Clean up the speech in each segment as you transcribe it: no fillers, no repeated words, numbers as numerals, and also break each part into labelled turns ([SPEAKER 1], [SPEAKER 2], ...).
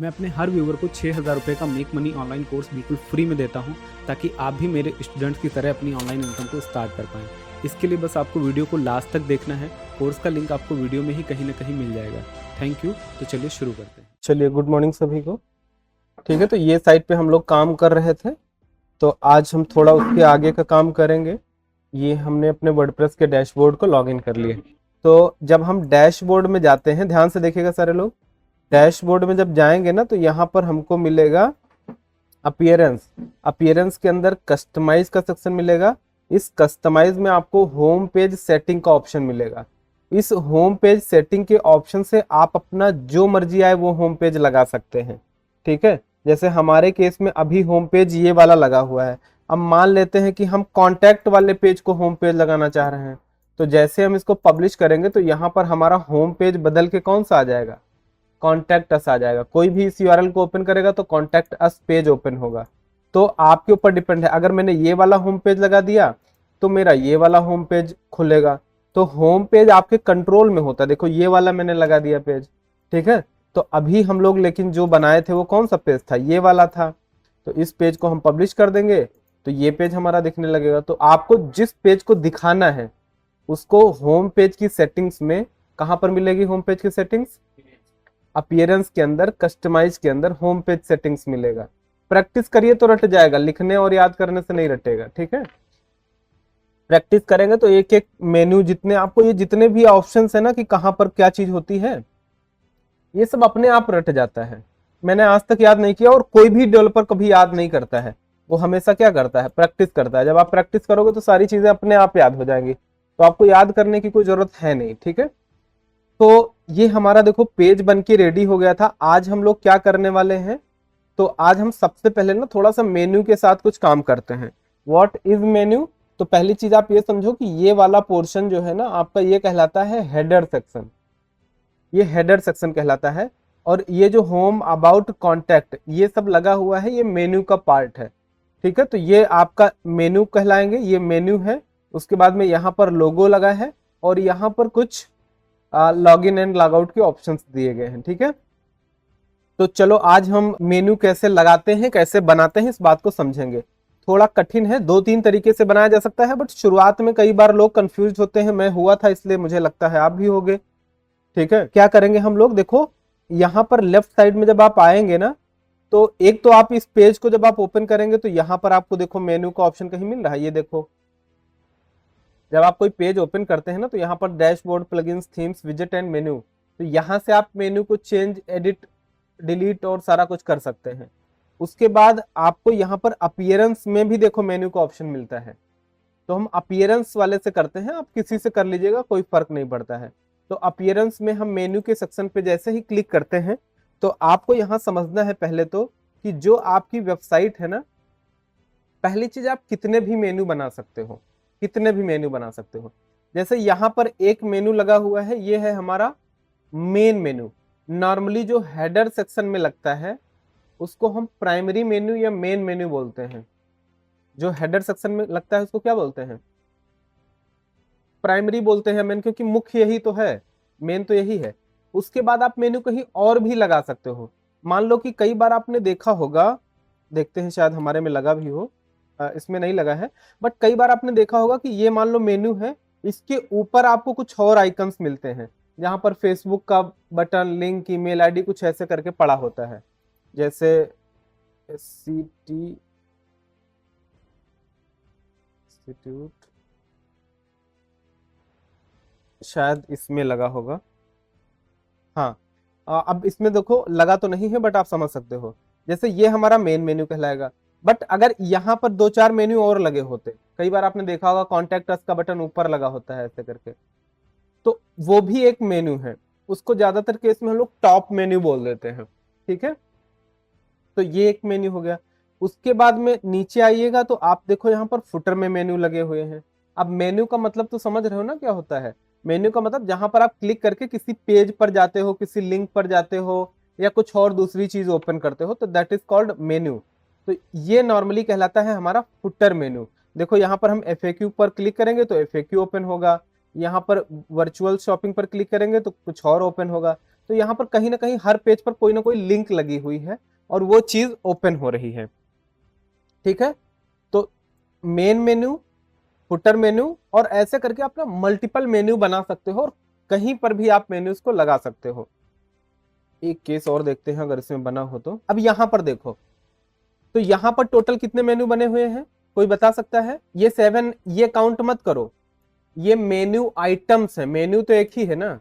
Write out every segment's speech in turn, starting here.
[SPEAKER 1] मैं अपने हर व्यूवर को 6,000 रुपये का मेक मनी ऑनलाइन कोर्स बिल्कुल फ्री में देता हूं, ताकि आप भी मेरे स्टूडेंट्स की तरह अपनी ऑनलाइन इनकम को स्टार्ट कर पाएं। इसके लिए बस आपको वीडियो को लास्ट तक देखना है। कोर्स का लिंक आपको वीडियो में ही कहीं ना कहीं मिल जाएगा। Thank you. तो चलिए शुरू करते हैं।
[SPEAKER 2] चलिए, गुड मॉर्निंग सभी को। ठीक है, तो ये साइट पे हम लोग काम कर रहे थे, तो आज हम थोड़ा उसके आगे का काम करेंगे। ये हमने अपने वर्डप्रेस के डैशबोर्ड को लॉगिन कर लिया। तो जब हम डैशबोर्ड में जाते हैं, ध्यान से देखिएगा सारे लोग, डैशबोर्ड में जब जाएंगे ना तो यहाँ पर हमको मिलेगा अपीयरेंस। अपीयरेंस के अंदर कस्टमाइज का सेक्शन मिलेगा। इस कस्टमाइज में आपको होम पेज सेटिंग का ऑप्शन मिलेगा। इस होम पेज सेटिंग के ऑप्शन से आप अपना जो मर्जी आए वो होम पेज लगा सकते हैं। ठीक है, जैसे हमारे केस में अभी होम पेज ये वाला लगा हुआ है। अब मान लेते हैं कि हम कॉन्टैक्ट वाले पेज को होम पेज लगाना चाह रहे हैं, तो जैसे हम इसको पब्लिश करेंगे तो यहाँ पर हमारा होम पेज बदल के कौन सा आ जाएगा, कॉन्टैक्ट अस आ जाएगा। कोई भी इस यूआरएल को ओपन करेगा तो कॉन्टैक्ट अस पेज ओपन होगा। तो आपके ऊपर डिपेंड है, अगर मैंने ये वाला होम पेज लगा दिया तो मेरा ये वाला होम पेज खुलेगा। तो होम पेज आपके कंट्रोल में होता है। देखो ये वाला मैंने लगा दिया पेज, ठीक है। तो अभी हम लोग लेकिन जो बनाए थे वो कौन सा पेज था, ये वाला था। तो इस पेज को हम पब्लिश कर देंगे तो ये पेज हमारा दिखने लगेगा। तो आपको जिस पेज को दिखाना है उसको होम पेज की सेटिंग्स में कहां पर मिलेगी, होम पेज की सेटिंग्स, अपीयरेंस के अंदर, कस्टमाइज के अंदर होम पेज सेटिंग्स मिलेगा। प्रैक्टिस करिए तो रट जाएगा, लिखने और याद करने से नहीं रटेगा। ठीक है, प्रैक्टिस करेंगे तो एक एक मेन्यू, जितने आपको ये जितने भी ऑप्शंस है ना कि कहां पर क्या चीज होती है, ये सब अपने आप रट जाता है। मैंने आज तक याद नहीं किया और कोई भी डेवलपर कभी याद नहीं करता है। वो हमेशा क्या करता है, प्रैक्टिस करता है। जब आप प्रैक्टिस करोगे तो सारी चीजें अपने आप याद हो जाएंगी, तो आपको याद करने की कोई जरूरत है नहीं। ठीक है, तो ये हमारा देखो पेज बन के रेडी हो गया था। आज हम लोग क्या करने वाले हैं, तो आज हम सबसे पहले ना थोड़ा सा मेन्यू के साथ कुछ काम करते हैं। What is menu? तो पहली चीज आप ये समझो कि ये वाला पोर्शन जो है ना आपका, ये कहलाता है हेडर सेक्शन। ये हेडर सेक्शन कहलाता है। और ये जो होम, अबाउट, कॉन्टैक्ट, ये सब लगा हुआ है, ये मेन्यू का पार्ट है। ठीक है, तो ये आपका मेन्यू कहलाएंगे, ये मेन्यू है। उसके बाद में यहाँ पर लोगो लगा है और यहाँ पर कुछ log in and log out के ऑप्शंस दिए गए हैं। ठीक है, तो चलो आज हम मेन्यू कैसे लगाते हैं, कैसे बनाते हैं, इस बात को समझेंगे। थोड़ा कठिन है, 2-3 तरीके से बनाया जा सकता है, बट शुरुआत में कई बार लोग कंफ्यूज होते हैं। मैं हुआ था, इसलिए मुझे लगता है आप भी होगे। ठीक है, क्या करेंगे हम लोग, देखो यहाँ पर लेफ्ट साइड में जब आप आएंगे ना, तो एक तो आप इस पेज को जब आप ओपन करेंगे तो यहाँ पर आपको देखो मेन्यू का ऑप्शन कहीं मिल रहा है। ये देखो, जब आप कोई पेज ओपन करते हैं ना तो यहाँ पर डैशबोर्ड, प्लगइन्स, थीम्स, विजेट एंड मेन्यू, तो यहाँ से आप मेन्यू को चेंज, एडिट, डिलीट और सारा कुछ कर सकते हैं। उसके बाद आपको यहाँ पर अपीयरेंस में भी देखो मेन्यू का ऑप्शन मिलता है। तो हम अपीयरेंस वाले से करते हैं, आप किसी से कर लीजिएगा, कोई फर्क नहीं पड़ता है। तो अपीयरेंस में हम मेन्यू के सेक्शन पे जैसे ही क्लिक करते हैं तो आपको यहाँ समझना है पहले तो कि जो आपकी वेबसाइट है ना, पहली चीज आप कितने भी मेन्यू बना सकते हो, कितने भी मेन्यू बना सकते हो। जैसे यहाँ पर एक मेन्यू लगा हुआ है, ये है हमारा मेन मेन्यू। नॉर्मली जो हेडर सेक्शन में लगता है उसको हम प्राइमरी मेन्यू या मेन मेन्यू बोलते हैं। जो हेडर सेक्शन में लगता है उसको क्या बोलते हैं, प्राइमरी बोलते हैं। मेन क्योंकि मुख्य यही तो है, मेन तो यही है। उसके बाद आप मेन्यू कहीं और भी लगा सकते हो। मान लो कि कई बार आपने देखा होगा, देखते हैं शायद हमारे में लगा भी हो, इसमें नहीं लगा है, बट कई बार आपने देखा होगा कि ये मान लो मेन्यू है, इसके ऊपर आपको कुछ और आइकन्स मिलते हैं, जहां पर फेसबुक का बटन, लिंक, ईमेल आईडी कुछ ऐसे करके पड़ा होता है। जैसे SCT इंस्टीट्यूट, शायद इसमें लगा होगा। हाँ, अब इसमें देखो लगा तो नहीं है, बट आप समझ सकते हो। जैसे ये हमारा मेन मेन्यू कहलाएगा। बट अगर यहाँ पर 2-4 मेन्यू और लगे होते, कई बार आपने देखा होगा कॉन्टैक्ट अस का बटन ऊपर लगा होता है ऐसे करके, तो वो भी एक मेन्यू है। उसको ज्यादातर केस में हम लोग टॉप मेन्यू बोल देते हैं। ठीक है, तो ये एक मेन्यू हो गया। उसके बाद में नीचे आइएगा तो आप देखो यहाँ पर फुटर में मेन्यू लगे हुए हैं। अब मेन्यू का मतलब तो समझ रहे हो ना क्या होता है। मेन्यू का मतलब जहां पर आप क्लिक करके किसी पेज पर जाते हो, किसी लिंक पर जाते हो, या कुछ और दूसरी चीज ओपन करते हो, तो दैट इज कॉल्ड मेन्यू। तो ये नॉर्मली कहलाता है हमारा फुटर मेन्यू। देखो यहाँ पर हम FAQ पर क्लिक करेंगे तो FAQ ओपन होगा, यहाँ पर वर्चुअल शॉपिंग पर क्लिक करेंगे तो कुछ और ओपन होगा। तो यहाँ पर कहीं ना कहीं हर पेज पर कोई ना कोई लिंक लगी हुई है और वो चीज ओपन हो रही है। ठीक है, तो मेन मेन्यू, फुटर मेन्यू और ऐसे करके आप ना मल्टीपल मेन्यू बना सकते हो और कहीं पर भी आप मेन्यूज को लगा सकते हो। एक केस और देखते हैं अगर इसमें बना हो तो। अब यहां पर देखो, तो यहां पर टोटल कितने मेन्यू बने हुए हैं, कोई बता सकता है? ये 7, ये काउंट मत करो, ये मेन्यू आइटम्स है। मेन्यू तो एक ही है ना,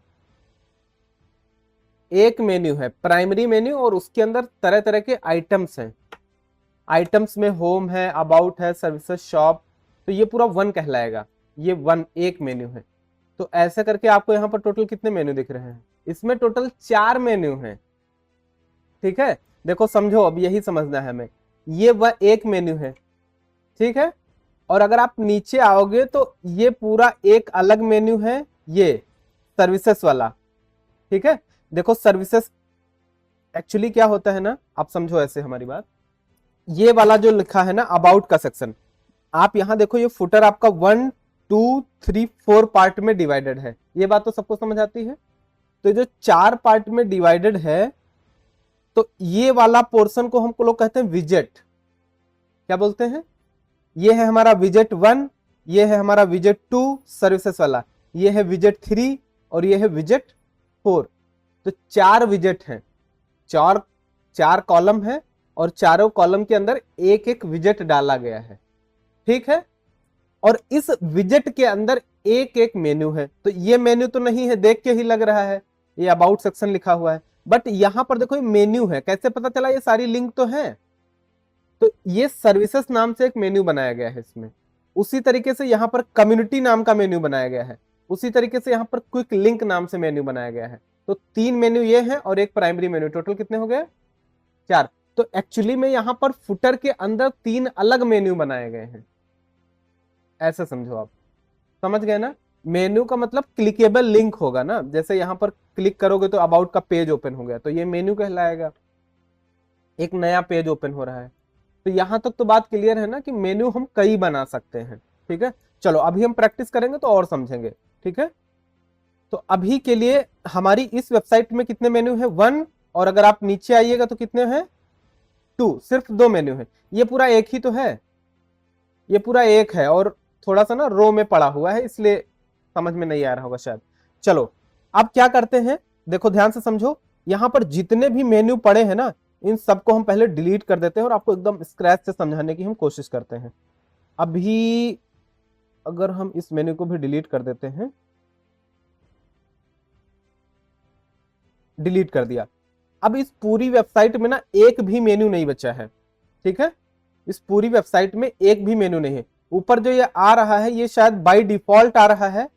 [SPEAKER 2] एक मेन्यू है प्राइमरी मेन्यू और उसके अंदर तरह तरह के आइटम्स हैं। आइटम्स में होम है, अबाउट है, सर्विसेज, शॉप, तो ये पूरा वन कहलाएगा। ये वन एक मेन्यू है। तो ऐसे करके आपको यहाँ पर टोटल कितने मेन्यू दिख रहे हैं? इसमें टोटल 4 मेन्यू हैं। ठीक है, देखो समझो, अब यही समझना है हमें। ये वह एक मेन्यू है, ठीक है, और अगर आप नीचे आओगे तो ये पूरा एक अलग मेन्यू है, ये सर्विसेज वाला। ठीक है, देखो सर्विसेज एक्चुअली क्या होता है ना, आप समझो ऐसे हमारी बात। ये वाला जो लिखा है ना अबाउट का सेक्शन, आप यहां देखो, ये फुटर आपका 1 2 3 4 पार्ट में डिवाइडेड है। ये बात तो सबको समझ आती है। तो जो 4 पार्ट में डिवाइडेड है, तो ये वाला पोर्शन को हम लोग कहते हैं विजेट। क्या बोलते हैं? ये है हमारा विजेट 1, ये है हमारा विजेट 2 सर्विसेज वाला, ये है विजेट 3 और ये है विजेट 4। तो 4 विजेट हैं, चार कॉलम है और चारों कॉलम के अंदर एक एक विजेट डाला गया है। ठीक है, और इस विजेट के अंदर एक एक मेन्यू है। तो ये मेन्यू तो नहीं है, देख के ही लग रहा है ये अबाउट सेक्शन लिखा हुआ है, बट यहां पर देखो ये मेन्यू है। कैसे पता चला? ये सारी लिंक तो है। तो ये सर्विसेज नाम से एक मेन्यू बनाया गया है इसमें। उसी तरीके से यहाँ पर कम्युनिटी नाम का मेन्यू बनाया गया है। उसी तरीके से यहाँ पर क्विक लिंक नाम से मेन्यू बनाया गया है। तो 3 मेन्यू ये है और एक प्राइमरी मेन्यू। टोटल कितने हो गए? 4। तो एक्चुअली में यहाँ पर फुटर के अंदर 3 अलग मेन्यू बनाए गए हैं। ऐसे समझो आप, समझ गए ना? मेन्यू का मतलब क्लिकेबल लिंक होगा ना, जैसे यहाँ पर क्लिक करोगे तो अबाउट का पेज ओपन हो गया, तो ये मेन्यू कहलाएगा। एक नया पेज ओपन हो रहा है। तो यहां तक तो बात क्लियर है ना कि मेन्यू हम कई बना सकते हैं। ठीक है, चलो अभी हम प्रैक्टिस करेंगे तो और समझेंगे। ठीक है, तो अभी के लिए हमारी इस वेबसाइट में कितने मेन्यू है? 1, और अगर आप नीचे आइएगा तो कितने हैं? 2, सिर्फ 2 मेन्यू है। ये पूरा एक ही तो है, ये पूरा एक है और थोड़ा सा ना रो में पड़ा हुआ है, इसलिए समझ में नहीं आ रहा होगा शायद। चलो अब क्या करते हैं, देखो ध्यान से समझो। यहां पर जितने भी मेन्यू पड़े हैं ना, इन सबको हम पहले डिलीट कर देते हैं और आपको एकदम स्क्रैच से समझाने की हम कोशिश करते हैं। अभी अगर हम इस मेन्यू को भी डिलीट कर देते हैं, डिलीट कर दिया। अब इस पूरी वेबसाइट में ना एक भी मेन्यू नहीं बचा है। ठीक है, इस पूरी वेबसाइट में एक भी मेन्यू नहीं है। ऊपर जो ये आ रहा है ये शायद बाय डिफॉल्ट आ रहा है।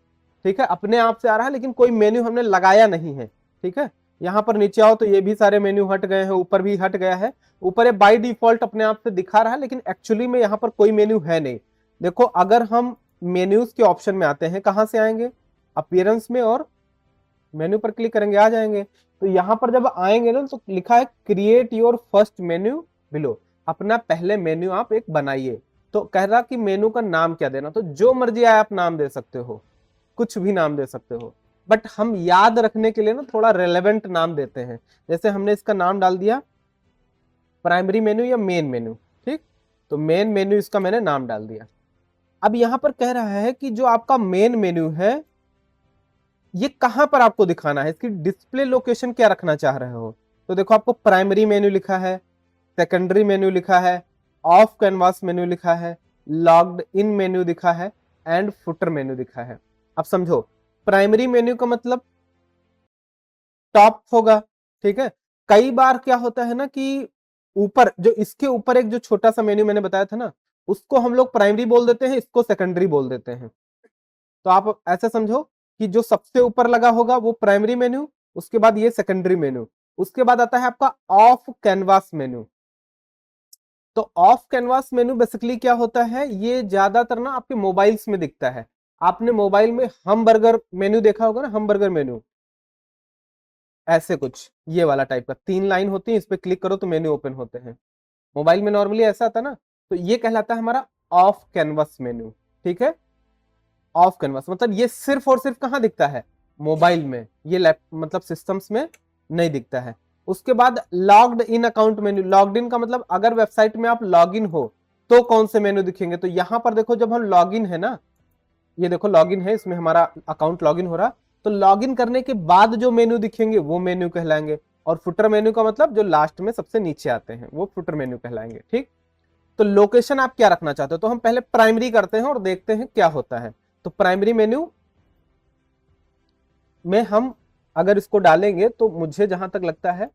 [SPEAKER 2] ठीक है, अपने आप से आ रहा है, लेकिन कोई मेन्यू हमने लगाया नहीं है। ठीक है, यहां पर नीचे आओ तो ये भी सारे मेन्यू हट गए हैं, ऊपर भी हट गया है। ऊपर ये बाय डिफॉल्ट अपने आप से दिखा रहा है, लेकिन एक्चुअली में यहाँ पर कोई मेन्यू है नहीं। देखो अगर हम मेन्यूज के ऑप्शन में आते हैं, कहां से आएंगे? अपीयरेंस में, और मेन्यू पर क्लिक करेंगे, आ जाएंगे। तो यहां पर जब आएंगे ना तो लिखा है create your first menu below, अपना पहले मेन्यू आप एक बनाइए। तो कह रहा कि मेन्यू का नाम क्या देना, तो जो मर्जी आए आप नाम दे सकते हो, कुछ भी नाम दे सकते हो, बट हम याद रखने के लिए ना थोड़ा रेलेवेंट नाम देते हैं। जैसे हमने इसका नाम डाल दिया प्राइमरी मेन्यू या मेन मेन्यू। ठीक, तो मेन मेन्यू इसका मैंने नाम डाल दिया। अब यहां पर कह रहा है कि जो आपका मेन मेन्यू है ये कहां पर आपको दिखाना है, इसकी डिस्प्ले लोकेशन क्या रखना चाह रहे हो। तो देखो आपको प्राइमरी मेन्यू लिखा है, सेकेंडरी मेन्यू लिखा है, ऑफ कैनवास मेन्यू लिखा है, लॉग्ड इन मेन्यू दिखा है एंड फुटर मेन्यू दिखा है। अब समझो, प्राइमरी मेन्यू का मतलब टॉप होगा। ठीक है, कई बार क्या होता है ना कि ऊपर जो इसके ऊपर एक जो छोटा सा मेन्यू मैंने बताया था ना, उसको हम लोग प्राइमरी बोल देते हैं, इसको सेकेंडरी बोल देते हैं। तो आप ऐसे समझो कि जो सबसे ऊपर लगा होगा वो प्राइमरी मेन्यू, उसके बाद ये सेकेंडरी मेन्यू, उसके बाद आता है आपका ऑफ कैनवास मेन्यू। तो ऑफ कैनवास मेन्यू बेसिकली क्या होता है, ये ज्यादातर ना आपके मोबाइल्स में दिखता है। आपने मोबाइल में हम बर्गर मेन्यू देखा होगा ना, हम बर्गर मेन्यू, ऐसे कुछ ये वाला टाइप का 3 लाइन होती है, इस पे क्लिक करो तो मेन्यू ओपन होते हैं। मोबाइल में नॉर्मली ऐसा आता है ना, तो ये कहलाता है हमारा ऑफ कैनवास मेन्यू। ठीक है, ऑफ कैनवास मतलब ये सिर्फ और सिर्फ कहां दिखता है? मोबाइल में। ये लैप मतलब सिस्टम्स में नहीं दिखता है। उसके बाद logged in account menu, logged in का मतलब अगर वेबसाइट में आप लॉग इन हो तो कौन से मेन्यू दिखेंगे, तो यहां पर देखो जब हम लॉग इन है ना, ये देखो लॉगिन है, इसमें हमारा अकाउंट लॉगिन हो रहा, तो लॉगिन करने के बाद जो मेन्यू दिखेंगे वो मेन्यू कहलाएंगे, और फुटर मेन्यू का मतलब जो लास्ट में सबसे नीचे आते हैं वो फुटर मेन्यू कहलाएंगे। ठीक, तो लोकेशन आप क्या रखना चाहते हो, तो हम पहले प्राइमरी करते हैं और देखते हैं क्या होता है। तो प्राइमरी मेन्यू में हम अगर इसको डालेंगे तो मुझे जहां तक लगता है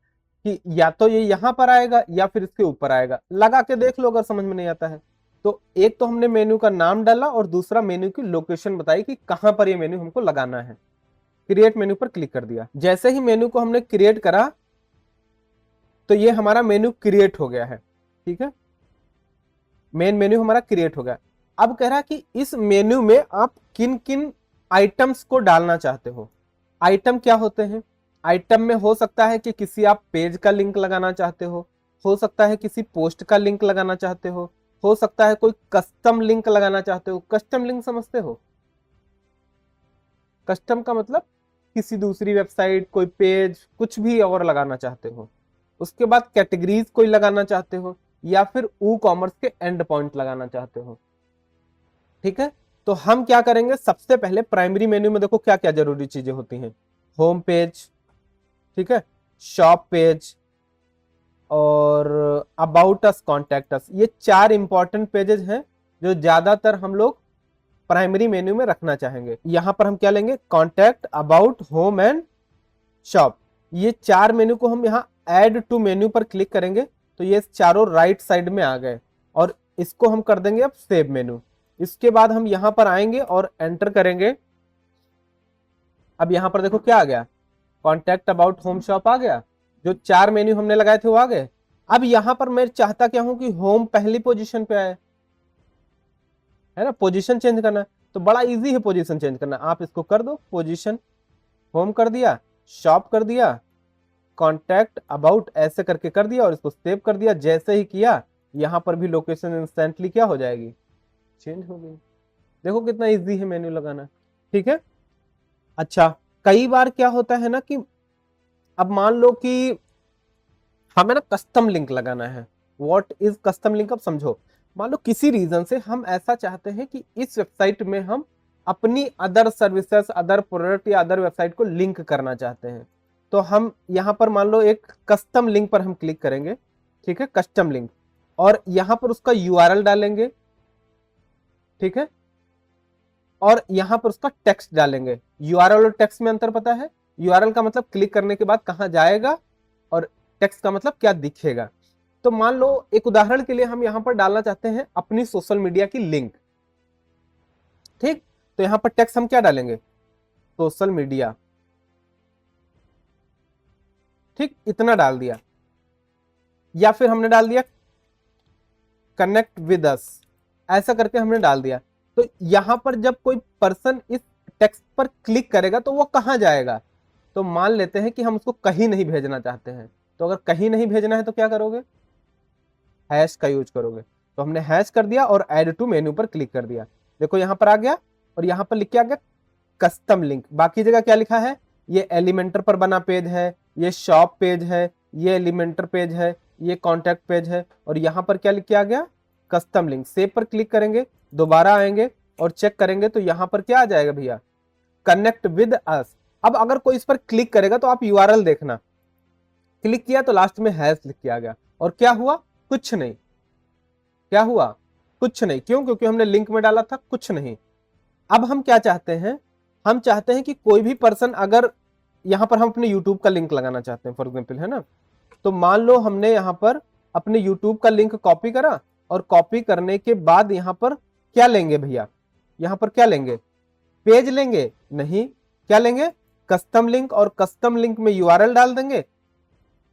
[SPEAKER 2] कि या तो ये यहां पर आएगा या फिर इसके ऊपर आएगा, लगा के देख लो अगर समझ में नहीं आता है तो। एक तो हमने मेन्यू का नाम डाला और दूसरा मेन्यू की लोकेशन बताई कि कहां पर ये मेन्यू हमको लगाना है। क्रिएट मेन्यू पर क्लिक कर दिया, जैसे ही मेन्यू को हमने क्रिएट करा तो ये हमारा मेन्यू क्रिएट हो गया है। ठीक है, मेन मेन्यू हमारा क्रिएट हो गया। अब कह रहा है कि इस मेन्यू में आप किन किन आइटम्स को डालना चाहते हो। आइटम क्या होते हैं, आइटम में हो सकता है कि किसी आप पेज का लिंक लगाना चाहते हो सकता है किसी पोस्ट का लिंक लगाना चाहते हो सकता है कोई कस्टम लिंक लगाना चाहते हो। कस्टम लिंक समझते हो, कस्टम का मतलब किसी दूसरी वेबसाइट, कोई पेज, कुछ भी और लगाना चाहते हो। उसके बाद कैटेगरीज कोई लगाना चाहते हो या फिर ई कॉमर्स के एंड पॉइंट लगाना चाहते हो। ठीक है, तो हम क्या करेंगे, सबसे पहले प्राइमरी मेन्यू में देखो क्या क्या जरूरी चीजें होती हैं। होम पेज, ठीक है, शॉप पेज और अबाउट अस, कॉन्टैक्ट अस, ये 4 इंपॉर्टेंट पेजेस हैं जो ज्यादातर हम लोग प्राइमरी मेन्यू में रखना चाहेंगे। यहां पर हम क्या लेंगे, contact, about, home and shop. ये 4 मेन्यू को हम यहाँ ऐड टू मेन्यू पर क्लिक करेंगे तो ये चारों राइट साइड में आ गए और इसको हम कर देंगे अब सेव मेन्यू। इसके बाद हम यहां पर आएंगे और एंटर करेंगे। अब यहां पर देखो क्या आ गया, कॉन्टैक्ट, अबाउट, होम, शॉप आ गया। जो 4 मेन्यू हमने लगाए थे वो आ गए। अब यहां पर मैं चाहता क्या हूं कि होम पहली पोजीशन पे आए, है ना, पोजीशन चेंज करना है तो बड़ा इजी है पोजीशन चेंज करना। आप इसको कर दो पोजीशन, होम कर दिया, शॉप कर दिया, कॉन्टैक्ट, अबाउट ऐसे करके कर दिया और इसको सेव कर दिया। जैसे ही किया यहां पर भी लोकेशन इंस्टेंटली क्या हो जाएगी, चेंज हो गई। देखो कितना इजी है मेन्यू लगाना। ठीक है, अच्छा कई बार क्या होता है ना कि अब मान लो कि हमें ना कस्टम लिंक लगाना है। व्हाट इज कस्टम लिंक, अब समझो। मान लो किसी रीजन से हम ऐसा चाहते हैं कि इस वेबसाइट में हम अपनी अदर सर्विसेज, अदर प्रोडक्ट या अदर वेबसाइट को लिंक करना चाहते हैं, तो हम यहां पर मान लो एक कस्टम लिंक पर हम क्लिक करेंगे। ठीक है, कस्टम लिंक, और यहां पर उसका यूआरएल डालेंगे। ठीक है, और यहां पर उसका टेक्स्ट डालेंगे। यूआरएल और टेक्स्ट में अंतर पता है, यूआरएल का मतलब क्लिक करने के बाद कहां जाएगा और टेक्स्ट का मतलब क्या दिखेगा। तो मान लो एक उदाहरण के लिए हम यहां पर डालना चाहते हैं अपनी सोशल मीडिया की लिंक। ठीक, तो यहां पर टेक्स्ट हम क्या डालेंगे, सोशल मीडिया। ठीक, इतना डाल दिया, या फिर हमने डाल दिया कनेक्ट विद अस, ऐसा करके हमने डाल दिया। तो यहां पर जब कोई पर्सन इस टेक्स्ट पर क्लिक करेगा तो वो कहां जाएगा, तो मान लेते हैं कि हम उसको कहीं नहीं भेजना चाहते हैं। तो अगर कहीं नहीं भेजना है तो क्या करोगे, हैश का यूज करोगे। तो हमने हैश कर दिया और ऐड टू मेन्यू पर क्लिक कर दिया। देखो यहां पर आ गया और यहां पर लिख के आ गया कस्टम लिंक। बाकी जगह क्या लिखा है, ये एलिमेंटर पर बना पेज है, ये शॉप पेज है, ये एलिमेंटर पेज है, ये कॉन्टैक्ट पेज है, और यहां पर क्या लिख के आ गया, कस्टम लिंक। सेव पर क्लिक करेंगे, दोबारा आएंगे और चेक करेंगे तो यहां पर क्या आ जाएगा भैया, कनेक्ट विद अस। अब अगर कोई इस पर क्लिक करेगा तो आप यूआरएल देखना, क्लिक किया तो लास्ट में हैश लिख के आ गया और क्या हुआ, कुछ नहीं। क्या हुआ, कुछ नहीं। क्यों, क्योंकि हमने लिंक में डाला था कुछ नहीं। अब हम क्या चाहते हैं, हम चाहते हैं कि कोई भी पर्सन, अगर यहां पर हम अपने YouTube का लिंक लगाना चाहते हैं फॉर एग्जाम्पल, है ना, तो मान लो हमने यहां पर अपने YouTube का लिंक कॉपी करा और कॉपी करने के बाद यहां पर क्या लेंगे भैया, यहां पर क्या लेंगे, पेज लेंगे नहीं, क्या लेंगे, कस्टम लिंक, और कस्टम लिंक में यूआरएल डाल देंगे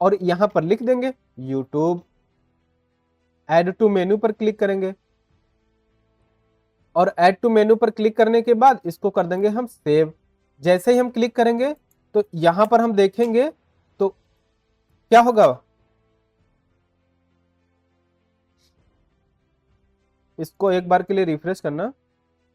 [SPEAKER 2] और यहां पर लिख देंगे YouTube। ऐड टू मेन्यू पर क्लिक करेंगे और ऐड टू मेन्यू पर क्लिक करने के बाद इसको कर देंगे हम सेव। जैसे ही हम क्लिक करेंगे तो यहां पर हम देखेंगे तो क्या होगा, इसको एक बार के लिए रिफ्रेश करना,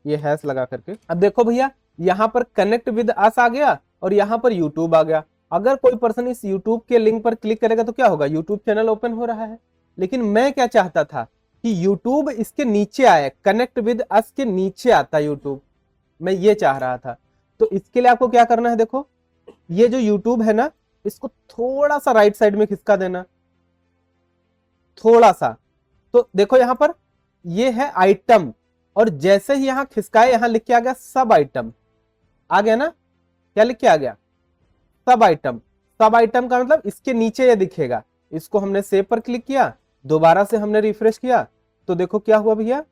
[SPEAKER 2] ये हैश लगा करके। अब देखो भैया यहां पर कनेक्ट विद अस आ गया और यहां पर YouTube आ गया। अगर कोई पर्सन इस यूट्यूब के लिंक पर क्लिक करेगा तो क्या होगा, यूट्यूब चैनल ओपन हो रहा है। लेकिन मैं क्या चाहता था कि यूट्यूब इसके नीचे आए, कनेक्ट विद अस के नीचे आता यूट्यूब, मैं ये चाह रहा था। तो इसके लिए आपको क्या करना है, देखो ये जो यूट्यूब है ना, इसको थोड़ा सा राइट साइड में खिसका देना, थोड़ा सा। तो देखो यहां पर ये है आइटम, और जैसे ही यहां खिसकाए यहां लिख के आ गया सब आइटम, आ गया ना, क्या लिख के आ गया, सब आइटम। सब आइटम का मतलब इसके नीचे ये दिखेगा। इसको हमने सेव पर क्लिक किया, दोबारा से हमने रिफ्रेश किया, तो देखो क्या हुआ भैया,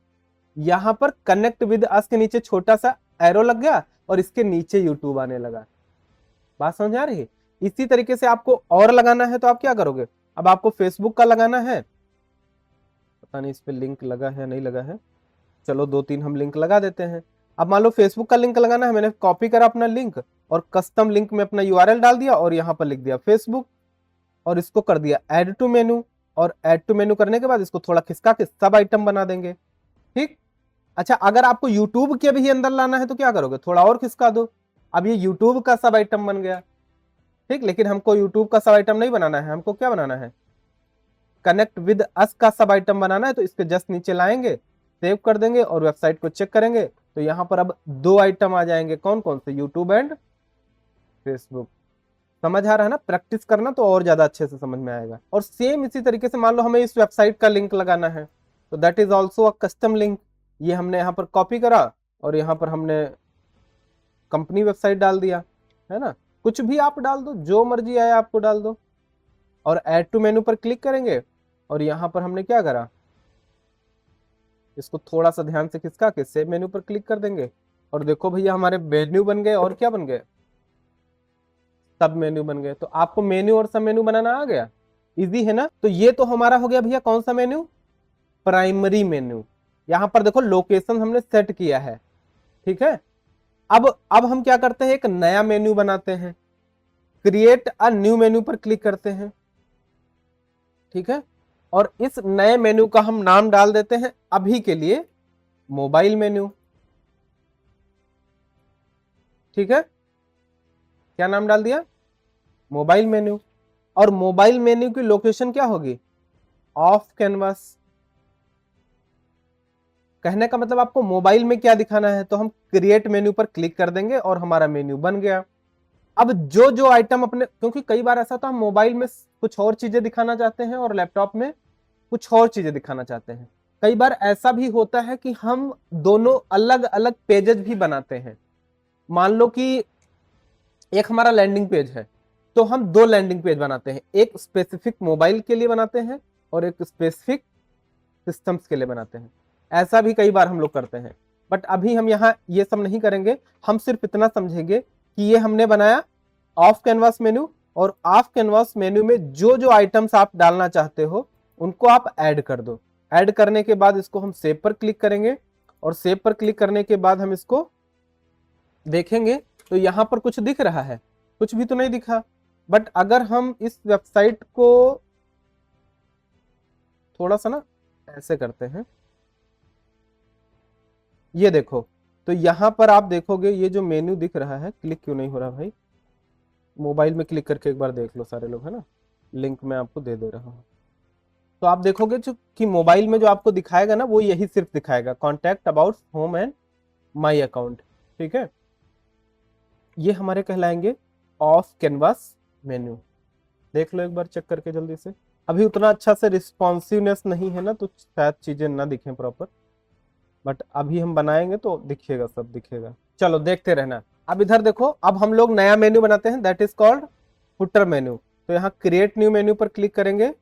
[SPEAKER 2] यहां पर कनेक्ट विद अस के नीचे छोटा सा एरो लग गया और इसके नीचे यूट्यूब आने लगा। बात समझ आ रही है। इसी तरीके से आपको और लगाना है तो आप क्या करोगे, अब आपको फेसबुक का लगाना है, पता नहीं इस पे लिंक लगा है नहीं लगा है, चलो 2-3 हम लिंक लगा देते हैं। अब मान लो फेसबुक का लिंक लगाना है, मैंने कॉपी करा अपना लिंक और कस्टम लिंक में अपना यूआरएल डाल दिया और यहां पर लिख दिया फेसबुक और इसको कर दिया ऐड टू मेनू, और ऐड टू मेनू करने के बाद इसको थोड़ा खिसका के सब आइटम बना देंगे। ठीक। अच्छा, अगर आपको यूट्यूब के भी अंदर लाना है तो क्या करोगे, थोड़ा और खिसका दो, अब ये यूट्यूब का सब आइटम बन गया। ठीक, लेकिन हमको यूट्यूब का सब आइटम नहीं बनाना है, हमको क्या बनाना है, कनेक्ट विद अस का सब आइटम बनाना है। तो इसके जस्ट नीचे लाएंगे, सेव कर देंगे और वेबसाइट को चेक करेंगे तो यहां पर अब 2 आइटम आ जाएंगे, कौन कौन से, यूट्यूब एंड फेसबुक। समझ आ रहा है ना, प्रैक्टिस करना तो और ज्यादा अच्छे से समझ में आएगा। और सेम इसी तरीके से मान लो हमें इस वेबसाइट का लिंक लगाना है तो that is also a custom link. ये हमने यहाँ पर कॉपी करा और यहाँ पर हमने कंपनी वेबसाइट डाल दिया, है ना, कुछ भी आप डाल दो, जो मर्जी आया आपको डाल दो। और ऐड टू मेनू पर क्लिक करेंगे और यहाँ पर हमने क्या करा, इसको थोड़ा सा ध्यान से खिसका के सेव मेनू पर क्लिक कर देंगे और देखो भैया हमारे मेन्यू बन गए। और क्या बन गए, सब मेन्यू बन गए। तो आपको मेन्यू और सब मेन्यू बनाना आ गया, इजी है ना। तो ये तो हमारा हो गया भैया कौन सा मेन्यू, प्राइमरी मेन्यू। यहां पर देखो लोकेशन हमने सेट किया है, ठीक है। अब हम क्या करते हैं, एक नया मेन्यू बनाते हैं, क्रिएट अ न्यू मेन्यू पर क्लिक करते हैं, ठीक है। और इस नए मेन्यू का हम नाम डाल देते हैं अभी के लिए मोबाइल मेन्यू, ठीक है। क्या नाम डाल दिया, मोबाइल मेन्यू। और मोबाइल मेन्यू की लोकेशन क्या होगी, ऑफ कैनवास। कहने का मतलब आपको मोबाइल में क्या दिखाना है, तो हम क्रिएट मेन्यू पर क्लिक कर देंगे और हमारा मेन्यू बन गया। अब जो जो आइटम अपने, क्योंकि कई बार ऐसा होता है हम मोबाइल में कुछ और चीजें दिखाना चाहते हैं और लैपटॉप में कुछ और चीजें दिखाना चाहते हैं। कई बार ऐसा भी होता है कि हम दोनों अलग अलग पेजेस भी बनाते हैं। मान लो कि एक हमारा लैंडिंग पेज है तो हम 2 लैंडिंग पेज बनाते हैं, एक स्पेसिफिक मोबाइल के लिए बनाते हैं और एक स्पेसिफिक सिस्टम्स के लिए बनाते हैं। ऐसा भी कई बार हम लोग करते हैं, बट अभी हम यहाँ ये सब नहीं करेंगे। हम सिर्फ इतना समझेंगे कि ये हमने बनाया ऑफ कैनवास मेन्यू, और ऑफ कैनवास मेन्यू में जो जो आइटम्स आप डालना चाहते हो उनको आप ऐड कर दो। ऐड करने के बाद इसको हम सेव पर क्लिक करेंगे और सेव पर क्लिक करने के बाद हम इसको देखेंगे तो यहां पर कुछ दिख रहा है, कुछ भी तो नहीं दिखा। बट अगर हम इस वेबसाइट को थोड़ा सा ना ऐसे करते हैं, ये देखो, तो यहां पर आप देखोगे ये जो मेन्यू दिख रहा है, क्लिक क्यों नहीं हो रहा भाई, मोबाइल में क्लिक करके एक बार देख लो सारे लोग, है ना, लिंक मैं आपको दे दे रहा हूं। तो आप देखोगे जो कि मोबाइल में जो आपको दिखाएगा ना वो यही सिर्फ दिखाएगा, contact about home and my account, ठीक है। ये हमारे कहलाएंगे ऑफ कैनवास मेन्यू। देख लो एक बार चेक करके जल्दी से। अभी उतना अच्छा से रिस्पॉन्सिवनेस नहीं है ना तो शायद चीजें ना दिखें प्रॉपर, बट अभी हम बनाएंगे तो दिखेगा, सब दिखेगा। चलो देखते रहना। अब इधर देखो, अब हम लोग नया मेन्यू बनाते हैं, that is called footer menu. तो यहाँ क्रिएट न्यू मेन्यू पर क्लिक करेंगे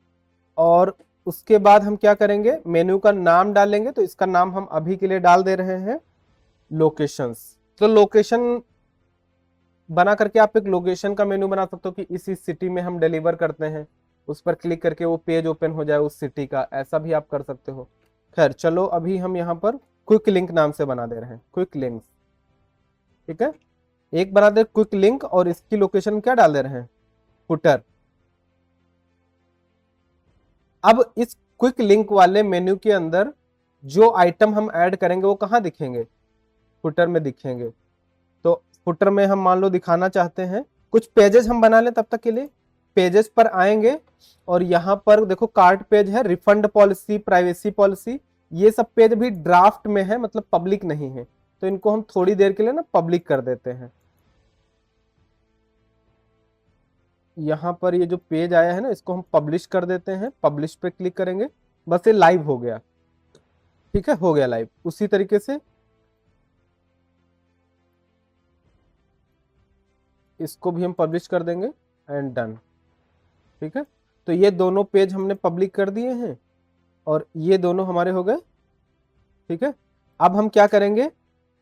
[SPEAKER 2] और उसके बाद हम क्या करेंगे, मेन्यू का नाम डालेंगे। तो इसका नाम हम अभी के लिए डाल दे रहे हैं लोकेशंस। तो लोकेशन बना करके आप एक लोकेशन का मेन्यू बना सकते हो कि इसी सिटी में हम डिलीवर करते हैं, उस पर क्लिक करके वो पेज ओपन हो जाए उस सिटी का, ऐसा भी आप कर सकते हो। खैर चलो अभी हम यहाँ पर क्विक लिंक नाम से बना दे रहे हैं, क्विक लिंक, ठीक है। एक बना दे क्विक लिंक और इसकी लोकेशन क्या डाल दे रहे हैं, फुटर। अब इस क्विक लिंक वाले मेन्यू के अंदर जो आइटम हम ऐड करेंगे वो कहाँ दिखेंगे, फुटर में दिखेंगे। तो फुटर में हम मान लो दिखाना चाहते हैं कुछ पेजेस हम बना लें तब तक के लिए। पेजेस पर आएंगे और यहाँ पर देखो कार्ट पेज है, रिफंड पॉलिसी, प्राइवेसी पॉलिसी, ये सब पेज भी ड्राफ्ट में है, मतलब पब्लिक नहीं है, तो इनको हम थोड़ी देर के लिए ना पब्लिक कर देते हैं। यहाँ पर ये जो पेज आया है ना, इसको हम पब्लिश कर देते हैं, पब्लिश पे क्लिक करेंगे, बस ये लाइव हो गया। ठीक है, हो गया लाइव। उसी तरीके से इसको भी हम पब्लिश कर देंगे एंड डन। ठीक है, तो ये दोनों पेज हमने पब्लिक कर दिए हैं और ये दोनों हमारे हो गए। ठीक है, अब हम क्या करेंगे,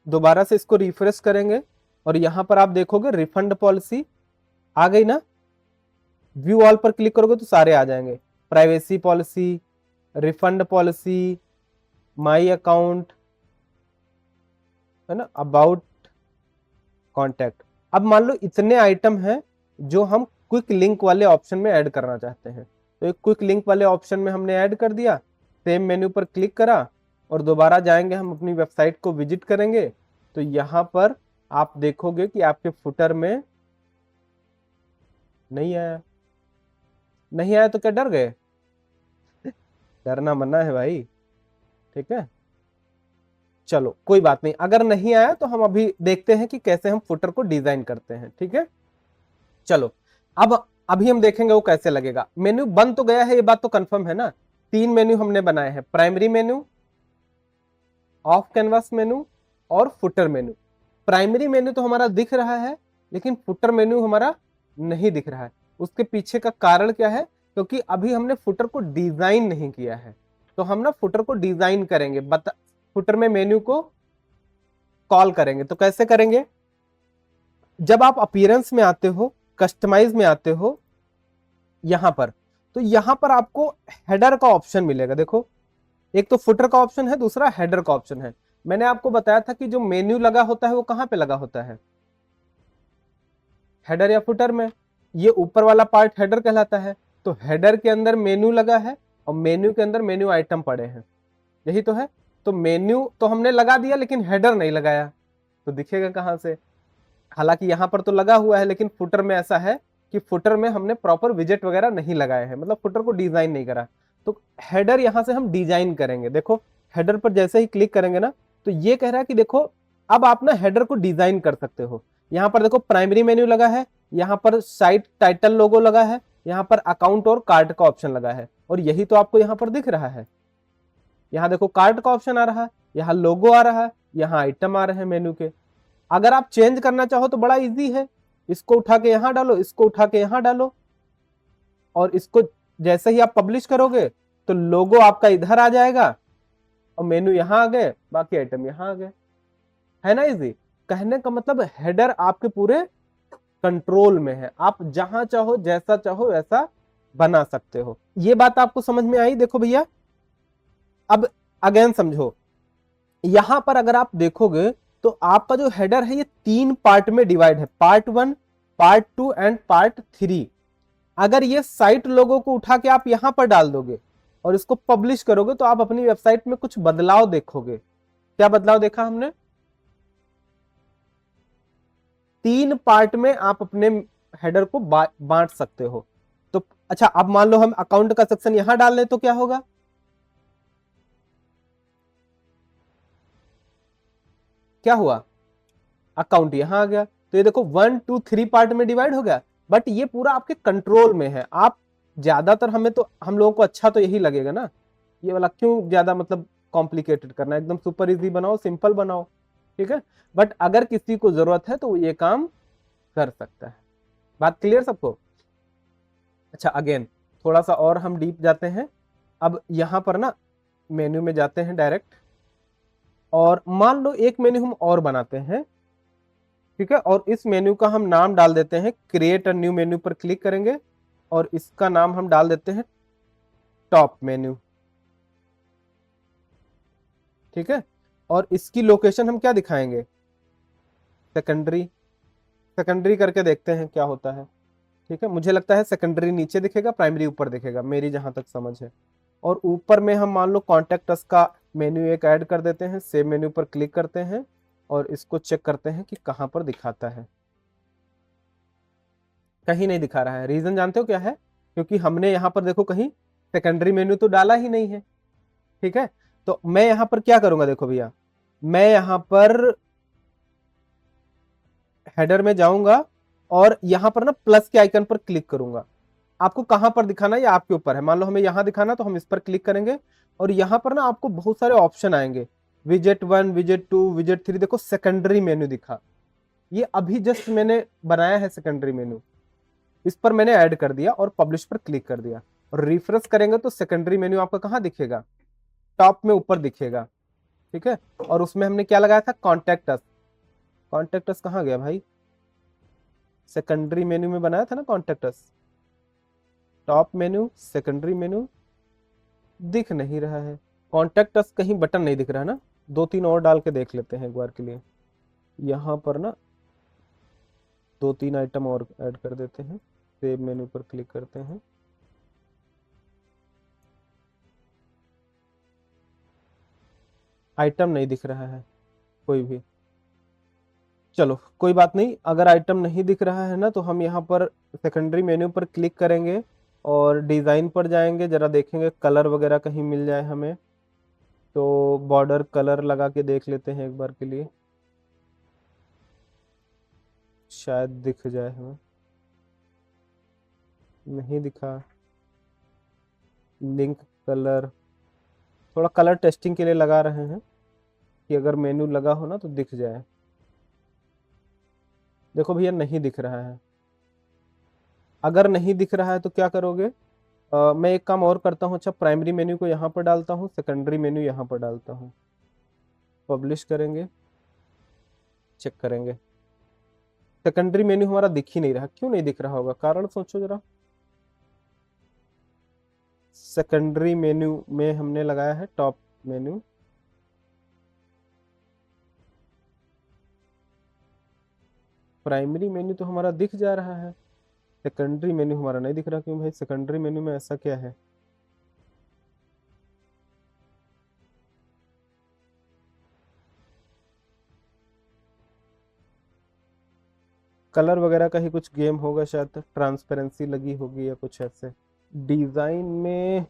[SPEAKER 2] दोबारा से इसको रिफ्रेश करेंगे और यहां पर आप देखोगे रिफंड पॉलिसी आ गई ना, व्यू ऑल पर क्लिक करोगे तो सारे आ जाएंगे, privacy policy, refund policy, my account, है ना, अबाउट कॉन्टैक्ट। अब मान लो इतने आइटम हैं जो हम क्विक लिंक वाले ऑप्शन में ऐड करना चाहते हैं, तो एक क्विक लिंक वाले ऑप्शन में हमने ऐड कर दिया, सेम मेन्यू पर क्लिक करा और दोबारा जाएंगे, हम अपनी वेबसाइट को विजिट करेंगे, तो यहां पर आप देखोगे कि आपके फुटर में नहीं आया। नहीं आया तो क्या डर गए? डरना मना है भाई। ठीक है, चलो कोई बात नहीं, अगर नहीं आया तो हम अभी देखते हैं कि कैसे हम फुटर को डिजाइन करते हैं। ठीक है, चलो अब अभी हम देखेंगे वो कैसे लगेगा। मेन्यू बन तो गया है, ये बात तो कंफर्म है ना। 3 मेन्यू हमने बनाए हैं, primary menu, of canvas menu और फुटर मेन्यू। प्राइमरी मेन्यू तो हमारा दिख रहा है, लेकिन फुटर मेन्यू हमारा नहीं दिख रहा है। उसके पीछे का कारण क्या है? क्योंकि अभी हमने फुटर को डिजाइन नहीं किया है, तो हम ना फुटर को डिजाइन करेंगे, फुटर में मेन्यू को कॉल करेंगे। तो कैसे करेंगे? जब आप अपीयरेंस में आते हो, कस्टमाइज में आते हो यहां पर, तो यहां पर आपको हेडर का ऑप्शन मिलेगा। देखो, एक तो फुटर का ऑप्शन है, दूसरा हेडर का ऑप्शन है। मैंने आपको बताया था कि जो मेन्यू लगा होता है वो कहां पे लगा होता है, हेडर या फुटर में। ये ऊपर वाला पार्ट हेडर कहलाता है, तो हेडर के अंदर मेन्यू लगा है और मेन्यू के अंदर मेन्यू आइटम पड़े हैं, यही तो है। तो मेन्यू तो हमने लगा दिया लेकिन हेडर नहीं लगाया, तो दिखेगा कहां से? हालांकि यहां पर तो लगा हुआ है, लेकिन फुटर में ऐसा है कि फुटर में हमने प्रॉपर विजेट वगैरह नहीं लगाए हैं, मतलब फुटर को डिजाइन नहीं करा। तो हेडर यहां से हम डिजाइन करेंगे। देखो, हेडर पर जैसे ही क्लिक करेंगे ना, तो ये कह रहा है कि देखो अब आप ना हेडर को डिजाइन कर सकते हो। यहां पर देखो प्राइमरी मेन्यू लगा है, यहां पर साइट टाइटल लोगो लगा है, यहां पर अकाउंट और कार्ड का ऑप्शन लगा है, और यही तो आपको यहां पर दिख रहा है। यहां देखो कार्ड का ऑप्शन आ रहा है, यहां लोगो आ रहा है, यहां आइटम आ रहे हैं मेन्यू के। अगर आप चेंज करना चाहो तो बड़ा इजी है, इसको उठा के यहां डालो, इसको उठा के यहां डालो, और इसको जैसे ही आप पब्लिश करोगे तो लोगो आपका इधर आ जाएगा और मेन्यू यहां आ गए, बाकी आइटम यहां आ गए। है ना इजी? कहने का मतलब हेडर आपके पूरे कंट्रोल में है, आप जहां चाहो जैसा चाहो वैसा बना सकते हो। ये बात आपको समझ में आई? देखो भैया, अब अगेन समझो, यहां पर अगर आप देखोगे तो आपका जो हेडर है ये 3 पार्ट में डिवाइड है, पार्ट 1, पार्ट 2 एंड पार्ट 3। अगर ये साइट लोगों को उठा के आप यहां पर डाल दोगे और इसको पब्लिश करोगे तो आप अपनी वेबसाइट में कुछ बदलाव देखोगे। क्या बदलाव देखा हमने? 3 पार्ट में आप अपने हेडर को बांट सकते हो। तो अच्छा, अब मान लो हम अकाउंट का सेक्शन यहां डाल लें तो क्या होगा? क्या हुआ? अकाउंट यहां आ गया, तो ये देखो 1 2 3 पार्ट में डिवाइड हो गया। बट ये पूरा आपके कंट्रोल में है। आप ज्यादातर हम लोगों को अच्छा तो यही लगेगा ना, ये वाला क्यों ज्यादा मतलब कॉम्प्लिकेटेड करना, एकदम सुपर इजी बनाओ, सिंपल बनाओ। ठीक है, बट अगर किसी को जरूरत है तो वो ये काम कर सकता है। बात क्लियर सबको? अच्छा, अगेन थोड़ा सा और हम डीप जाते हैं। अब यहां पर ना मेन्यू में जाते हैं डायरेक्ट, और मान लो एक मेन्यू हम और बनाते हैं। ठीक है, और इस मेन्यू का हम नाम डाल देते हैं, क्रिएट अ न्यू मेन्यू पर क्लिक करेंगे और इसका नाम हम डाल देते हैं टॉप मेन्यू। ठीक है, और इसकी लोकेशन हम क्या दिखाएंगे? सेकेंडरी। सेकेंडरी करके देखते हैं क्या होता है। ठीक है, मुझे लगता है सेकेंडरी नीचे दिखेगा, प्राइमरी ऊपर दिखेगा, मेरी जहां तक समझ है। और ऊपर में हम मान लो कॉन्टेक्ट अस का मेन्यू एक ऐड कर देते हैं, सेम मेन्यू पर क्लिक करते हैं और इसको चेक करते हैं कि कहां पर दिखाता है। कहीं नहीं दिखा रहा है। रीजन जानते हो क्या है? क्योंकि हमने यहाँ पर देखो कहीं सेकेंडरी मेन्यू तो डाला ही नहीं है। ठीक है, तो मैं यहाँ पर क्या करूंगा, देखो भैया, मैं यहाँ पर हेडर में जाऊंगा और यहाँ पर ना प्लस के आइकन पर क्लिक करूंगा। आपको कहां पर दिखाना है ये आपके ऊपर है। मान लो हमें यहां दिखाना तो हम इस पर क्लिक करेंगे और यहां पर ना आपको बहुत सारे ऑप्शन आएंगे, विजेट 1, विजेट 2, विजेट 3। देखो सेकेंडरी मेन्यू दिखा, ये अभी जस्ट मैंने बनाया है सेकेंडरी मेन्यू, इस पर मैंने ऐड कर दिया और पब्लिश पर क्लिक कर दिया और रिफ्रेश करेंगे तो सेकेंडरी मेन्यू आपका कहां दिखेगा? टॉप में ऊपर दिखेगा। ठीक है, और उसमें हमने क्या लगाया था? Contact us. कॉन्टेक्ट अस कहां गया भाई? सेकेंडरी मेन्यू में बनाया था ना contact us. Top menu, secondary menu दिख नहीं रहा है। कॉन्टेक्ट अस कहीं बटन नहीं दिख रहा है ना? 2-3 और डाल के देख लेते हैं एक बार के लिए। यहाँ पर ना 2-3 आइटम और ऐड कर देते हैं। सेव मेन्यू पर क्लिक करते हैं। आइटम नहीं दिख रहा है कोई भी। चलो कोई बात नहीं, अगर आइटम नहीं दिख रहा है ना तो हम यहाँ पर सेकेंडरी मेन्यू पर क्लिक करेंगे और डिज़ाइन पर जाएंगे, जरा देखेंगे कलर वगैरह कहीं मिल जाए हमें। तो बॉर्डर कलर लगा के देख लेते हैं एक बार के लिए, शायद दिख जाए हमें। नहीं दिखा। लिंक कलर, थोड़ा कलर टेस्टिंग के लिए लगा रहे हैं कि अगर मेन्यू लगा हो ना तो दिख जाए। देखो भैया नहीं दिख रहा है। अगर नहीं दिख रहा है तो क्या करोगे? मैं एक काम और करता हूँ। अच्छा, प्राइमरी मेन्यू को यहाँ पर डालता हूँ, सेकेंडरी मेन्यू यहाँ पर डालता हूँ, पब्लिश करेंगे, चेक करेंगे। सेकेंडरी मेन्यू हमारा दिख ही नहीं रहा। क्यों नहीं दिख रहा होगा? कारण सोचो जरा। सेकेंडरी मेन्यू में हमने लगाया है टॉप मेन्यू, प्राइमरी मेन्यू तो हमारा दिख जा रहा है, सेकेंडरी मेन्यू हमारा नहीं दिख रहा। क्यों भाई? सेकेंडरी मेन्यू में ऐसा क्या है? कलर वगैरह का ही कुछ गेम होगा शायद, ट्रांसपेरेंसी लगी होगी या कुछ ऐसे। डिजाइन में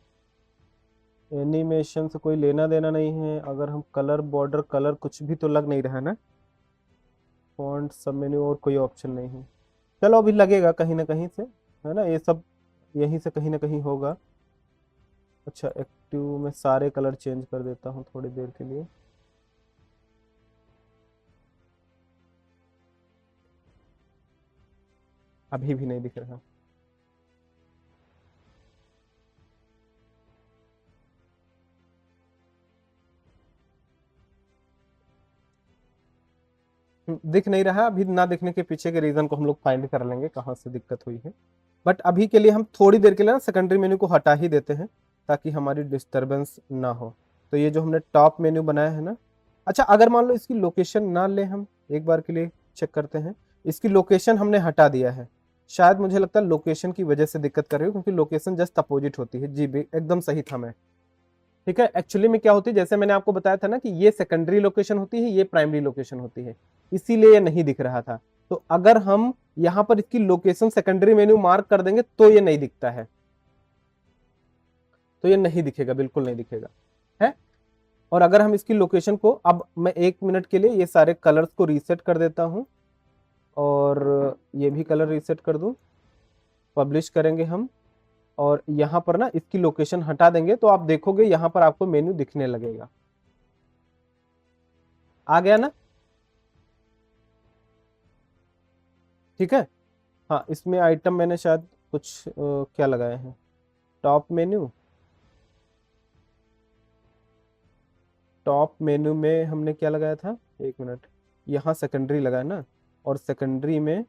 [SPEAKER 2] एनिमेशन से कोई लेना देना नहीं है। अगर हम कलर, बॉर्डर कलर कुछ भी तो लग नहीं रहा ना। फॉन्ट सब मेन्यू और कोई ऑप्शन नहीं है। चलो अभी लगेगा कहीं ना कहीं से, है ना? ये सब यहीं से कहीं ना कहीं होगा। अच्छा, एक्टिव में सारे कलर चेंज कर देता हूँ थोड़ी देर के लिए। अभी भी नहीं दिख रहा। दिख नहीं रहा। अभी ना दिखने के पीछे के रीजन को हम लोग फाइंड कर लेंगे कहाँ से दिक्कत हुई है। बट अभी के लिए हम थोड़ी देर के लिए ना सेकेंडरी मेन्यू को हटा ही देते हैं ताकि हमारी डिस्टरबेंस ना हो। तो ये जो हमने टॉप मेन्यू बनाया है ना, अच्छा अगर मान लो इसकी लोकेशन ना ले, हम एक बार के लिए चेक करते हैं। इसकी लोकेशन हमने हटा दिया है। शायद मुझे लगता है लोकेशन की वजह से दिक्कत कर रही हो, क्योंकि लोकेशन जस्ट अपोजिट होती है। जी भी एकदम सही था मैं। ठीक है, एक्चुअली में क्या होती है, जैसे मैंने आपको बताया था ना कि ये सेकेंडरी लोकेशन होती है, ये प्राइमरी लोकेशन होती है, इसीलिए ये नहीं दिख रहा था। तो अगर हम यहां पर इसकी लोकेशन सेकेंडरी मेन्यू मार्क कर देंगे तो ये नहीं दिखता है, तो ये नहीं दिखेगा, बिल्कुल नहीं दिखेगा है। और अगर हम इसकी लोकेशन को, अब मैं 1 मिनट के लिए ये सारे कलर्स को रीसेट कर देता हूं और ये भी कलर रीसेट कर दूं, पब्लिश करेंगे हम और यहाँ पर ना इसकी लोकेशन हटा देंगे तो आप देखोगे यहाँ पर आपको मेन्यू दिखने लगेगा। आ गया ना? ठीक है। हाँ, इसमें आइटम मैंने शायद कुछ क्या लगाए हैं, टॉप मेन्यू। टॉप मेन्यू में हमने क्या लगाया था? 1 मिनट, यहाँ सेकेंडरी लगाया ना, और सेकेंडरी में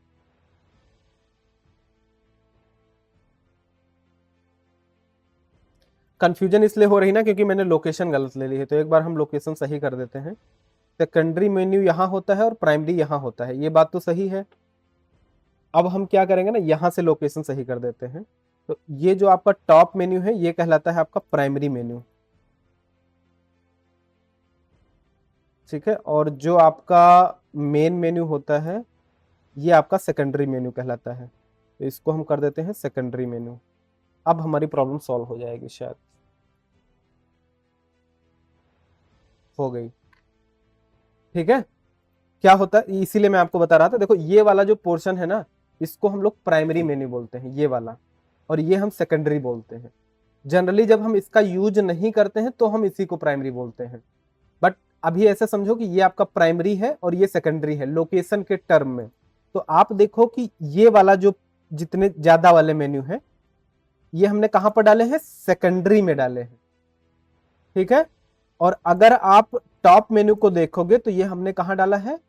[SPEAKER 2] कंफ्यूजन इसलिए हो रही ना क्योंकि मैंने लोकेशन गलत ले ली है। तो एक बार हम लोकेशन सही कर देते हैं। सेकेंडरी मेन्यू यहाँ होता है और प्राइमरी यहाँ होता है, ये बात तो सही है। अब हम क्या करेंगे ना, यहाँ से लोकेशन सही कर देते हैं। तो ये जो आपका टॉप मेन्यू है ये कहलाता है आपका प्राइमरी मेन्यू। ठीक है, और जो आपका मेन मेन्यू होता है ये आपका सेकेंडरी मेन्यू कहलाता है। तो इसको हम कर देते हैं सेकेंडरी मेन्यू। अब हमारी प्रॉब्लम सॉल्व हो जाएगी, शायद हो गई। ठीक है, क्या होता है इसीलिए मैं आपको बता रहा था, देखो ये वाला जो पोर्शन है ना, इसको हम लोग प्राइमरी मेन्यू बोलते हैं, ये वाला, और ये हम सेकेंडरी बोलते हैं। जनरली जब हम इसका यूज नहीं करते हैं तो हम इसी को प्राइमरी बोलते हैं, बट अभी ऐसे समझो कि ये आपका प्राइमरी है और ये सेकेंडरी है लोकेशन के टर्म में। तो आप देखो कि ये वाला जो जितने ज्यादा वाले मेन्यू है, ये हमने कहां पर डाले हैं, सेकेंडरी में डाले हैं। ठीक है, और अगर आप टॉप मेन्यू को देखोगे तो ये हमने कहां डाला है,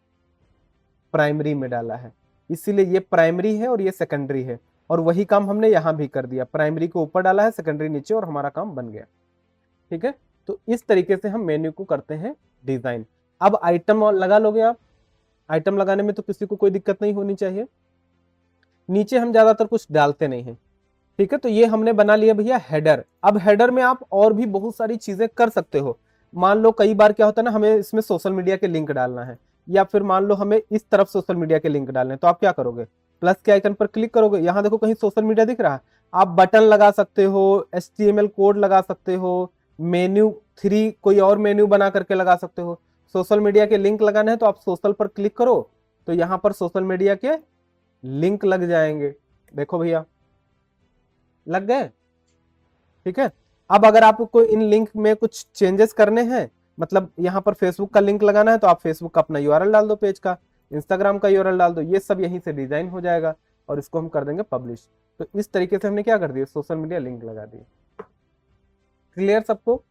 [SPEAKER 2] प्राइमरी में डाला है। इसीलिए ये प्राइमरी है और ये सेकेंडरी है, और वही काम हमने यहां भी कर दिया, प्राइमरी को ऊपर डाला है, सेकेंडरी नीचे, और हमारा काम बन गया। ठीक है, तो इस तरीके से हम मेन्यू को करते हैं डिजाइन। अब आइटम लगा लोगे आप, आइटम लगाने में तो किसी को कोई दिक्कत नहीं होनी चाहिए। नीचे हम ज्यादातर कुछ डालते नहीं है। ठीक है, तो ये हमने बना लिया भैया हेडर। अब हेडर में आप और भी बहुत सारी चीजें कर सकते हो। मान लो कई बार क्या होता है ना, हमें इसमें सोशल मीडिया के लिंक डालना है, या फिर मान लो हमें इस तरफ सोशल मीडिया के लिंक डालने हैं, तो आप क्या करोगे, प्लस के आइकन पर क्लिक करोगे, यहां देखो कहीं सोशल मीडिया दिख रहा है, आप बटन लगा सकते हो, HTML कोड लगा सकते हो, मेन्यू 3 कोई और मेन्यू बना करके लगा सकते हो। सोशल मीडिया के लिंक लगाने हैं तो आप सोशल पर क्लिक करो, तो यहाँ पर सोशल मीडिया के लिंक लग जाएंगे। देखो भैया लग गए। ठीक है, अब अगर आपको इन लिंक में कुछ चेंजेस करने हैं, मतलब यहाँ पर फेसबुक का लिंक लगाना है, तो आप फेसबुक का अपना यूआरएल डाल दो पेज का, इंस्टाग्राम का यूआरएल डाल दो, ये सब यहीं से डिजाइन हो जाएगा, और इसको हम कर देंगे पब्लिश। तो इस तरीके से हमने क्या कर दिया, सोशल मीडिया लिंक लगा दिए। क्लियर सबको?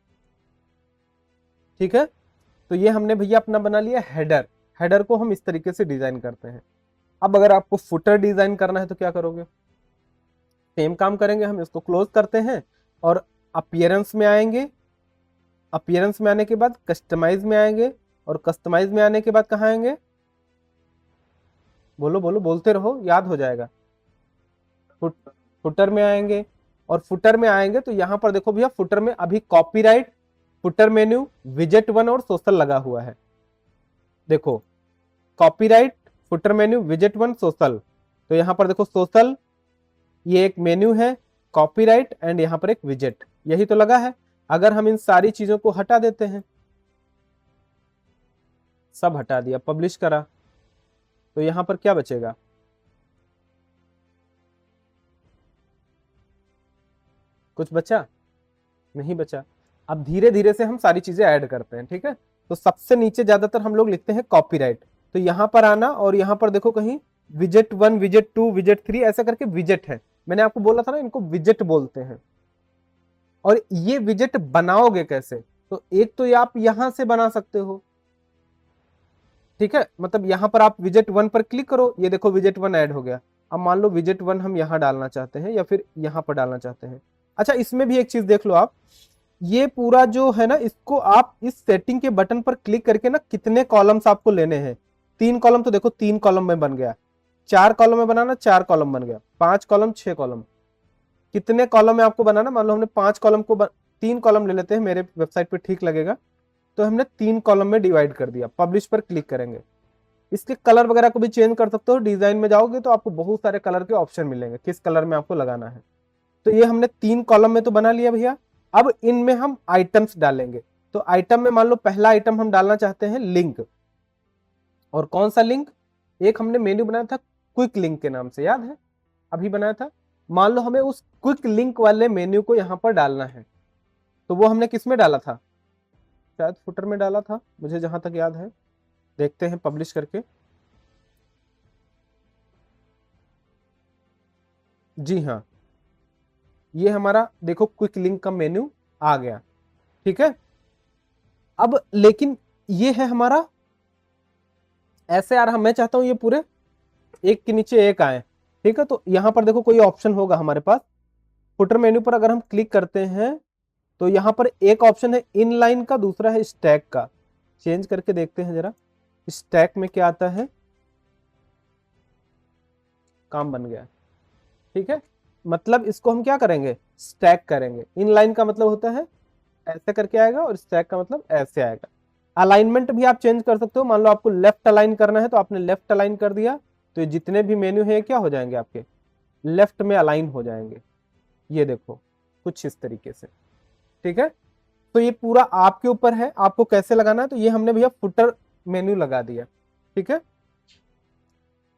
[SPEAKER 2] ठीक है, तो ये हमने भैया अपना बना लिया हेडर। हेडर को हम इस तरीके से डिजाइन करते हैं। अब अगर आपको फुटर डिजाइन करना है तो क्या करोगे, सेम काम करेंगे, हम इसको क्लोज करते हैं और अपीयरेंस में आएंगे। अपीयरेंस में आने के बाद कस्टमाइज में आएंगे, और कस्टमाइज में आने के बाद कहाँ आएंगे, बोलो बोलो, बोलते रहो, याद हो जाएगा। फुटर में आएंगे, और फुटर में आएंगे तो यहां पर देखो भैया, फुटर में अभी कॉपीराइट, फुटर मेन्यू, विजेट 1 और सोशल लगा हुआ है। देखो कॉपीराइट, फुटर मेन्यू, विजेट 1, सोशल। तो यहां पर देखो सोशल, ये एक मेन्यू है, कॉपीराइट एंड यहां पर एक विजेट, यही तो लगा है। अगर हम इन सारी चीजों को हटा देते हैं, सब हटा दिया, पब्लिश करा, तो यहां पर क्या बचेगा, कुछ बचा नहीं बचा। अब धीरे धीरे से हम सारी चीजें ऐड करते हैं। ठीक है, तो सबसे नीचे ज्यादातर हम लोग लिखते हैं कॉपीराइट, तो यहां पर आना, और यहां पर देखो कहीं विजेट 1, विजेट 2, विजेट 3 ऐसा करके विजेट है। मैंने आपको बोला था ना, इनको विजेट बोलते हैं। और ये विजेट बनाओगे कैसे, तो एक तो ये आप यहां से बना सकते हो। ठीक है, मतलब यहां पर आप विजेट 1 पर क्लिक करो, ये देखो विजेट 1 ऐड हो गया। अब मान लो विजेट 1 हम यहां डालना चाहते हैं, या फिर यहां पर डालना चाहते हैं। अच्छा, इसमें भी एक चीज देख लो आप, ये पूरा जो है ना, इसको आप इस सेटिंग के बटन पर क्लिक करके ना, कितने कॉलम्स आपको लेने हैं, 3 कॉलम, तो देखो 3 कॉलम में बन गया, 4 कॉलम में बनाना, 4 कॉलम बन गया, 5 कॉलम, 6 कॉलम। कितने कॉलम में आपको बनाना, मान लो हमने 5 कॉलम को 3 कॉलम ले लेते हैं, मेरे वेबसाइट पे ठीक लगेगा, तो हमने 3 कॉलम में डिवाइड कर दिया। पब्लिश पर क्लिक करेंगे, इसके कलर वगैरह को भी चेंज कर सकते हो। डिजाइन में जाओगे तो आपको बहुत सारे कलर के ऑप्शन मिलेंगे, किस कलर में आपको लगाना है। तो ये हमने 3 कॉलम में तो बना लिया भैया। अब इनमें हम आइटम्स डालेंगे, तो आइटम में मान लो पहला आइटम हम डालना चाहते हैं लिंक। और कौन सा लिंक, एक हमने मेन्यू बनाया था क्विक लिंक के नाम से, याद है, अभी बनाया था। मान लो हमें उस क्विक लिंक वाले मेन्यू को यहां पर डालना है, तो वो हमने किस में डाला था, शायद फुटर में डाला था, मुझे जहां तक याद है। देखते हैं पब्लिश करके। जी हाँ, ये हमारा देखो क्विक लिंक का मेन्यू आ गया। ठीक है, अब लेकिन ये है हमारा ऐसे, यार मैं चाहता हूं ये पूरे एक के नीचे एक आए। ठीक है, तो यहां पर देखो कोई ऑप्शन होगा हमारे पास, फुटर मेन्यू पर अगर हम क्लिक करते हैं तो यहां पर एक ऑप्शन है इनलाइन का, दूसरा है स्टैक का। चेंज करके देखते हैं जरा, स्टैक में क्या आता है, काम बन गया। ठीक है, मतलब इसको हम क्या करेंगे, स्टैक करेंगे। इनलाइन का मतलब होता है ऐसे करके आएगा, और स्टैक का मतलब ऐसे आएगा। अलाइनमेंट भी आप चेंज कर सकते हो, मान लो आपको लेफ्ट अलाइन करना है तो आपने लेफ्ट अलाइन कर दिया, तो ये जितने भी मेन्यू है क्या हो जाएंगे आपके, लेफ्ट में अलाइन हो जाएंगे। ये देखो कुछ इस तरीके से, ठीक है। तो ये पूरा आपके ऊपर है, आपको कैसे लगाना है। तो ये हमने भैया फुटर मेन्यू लगा दिया, ठीक है।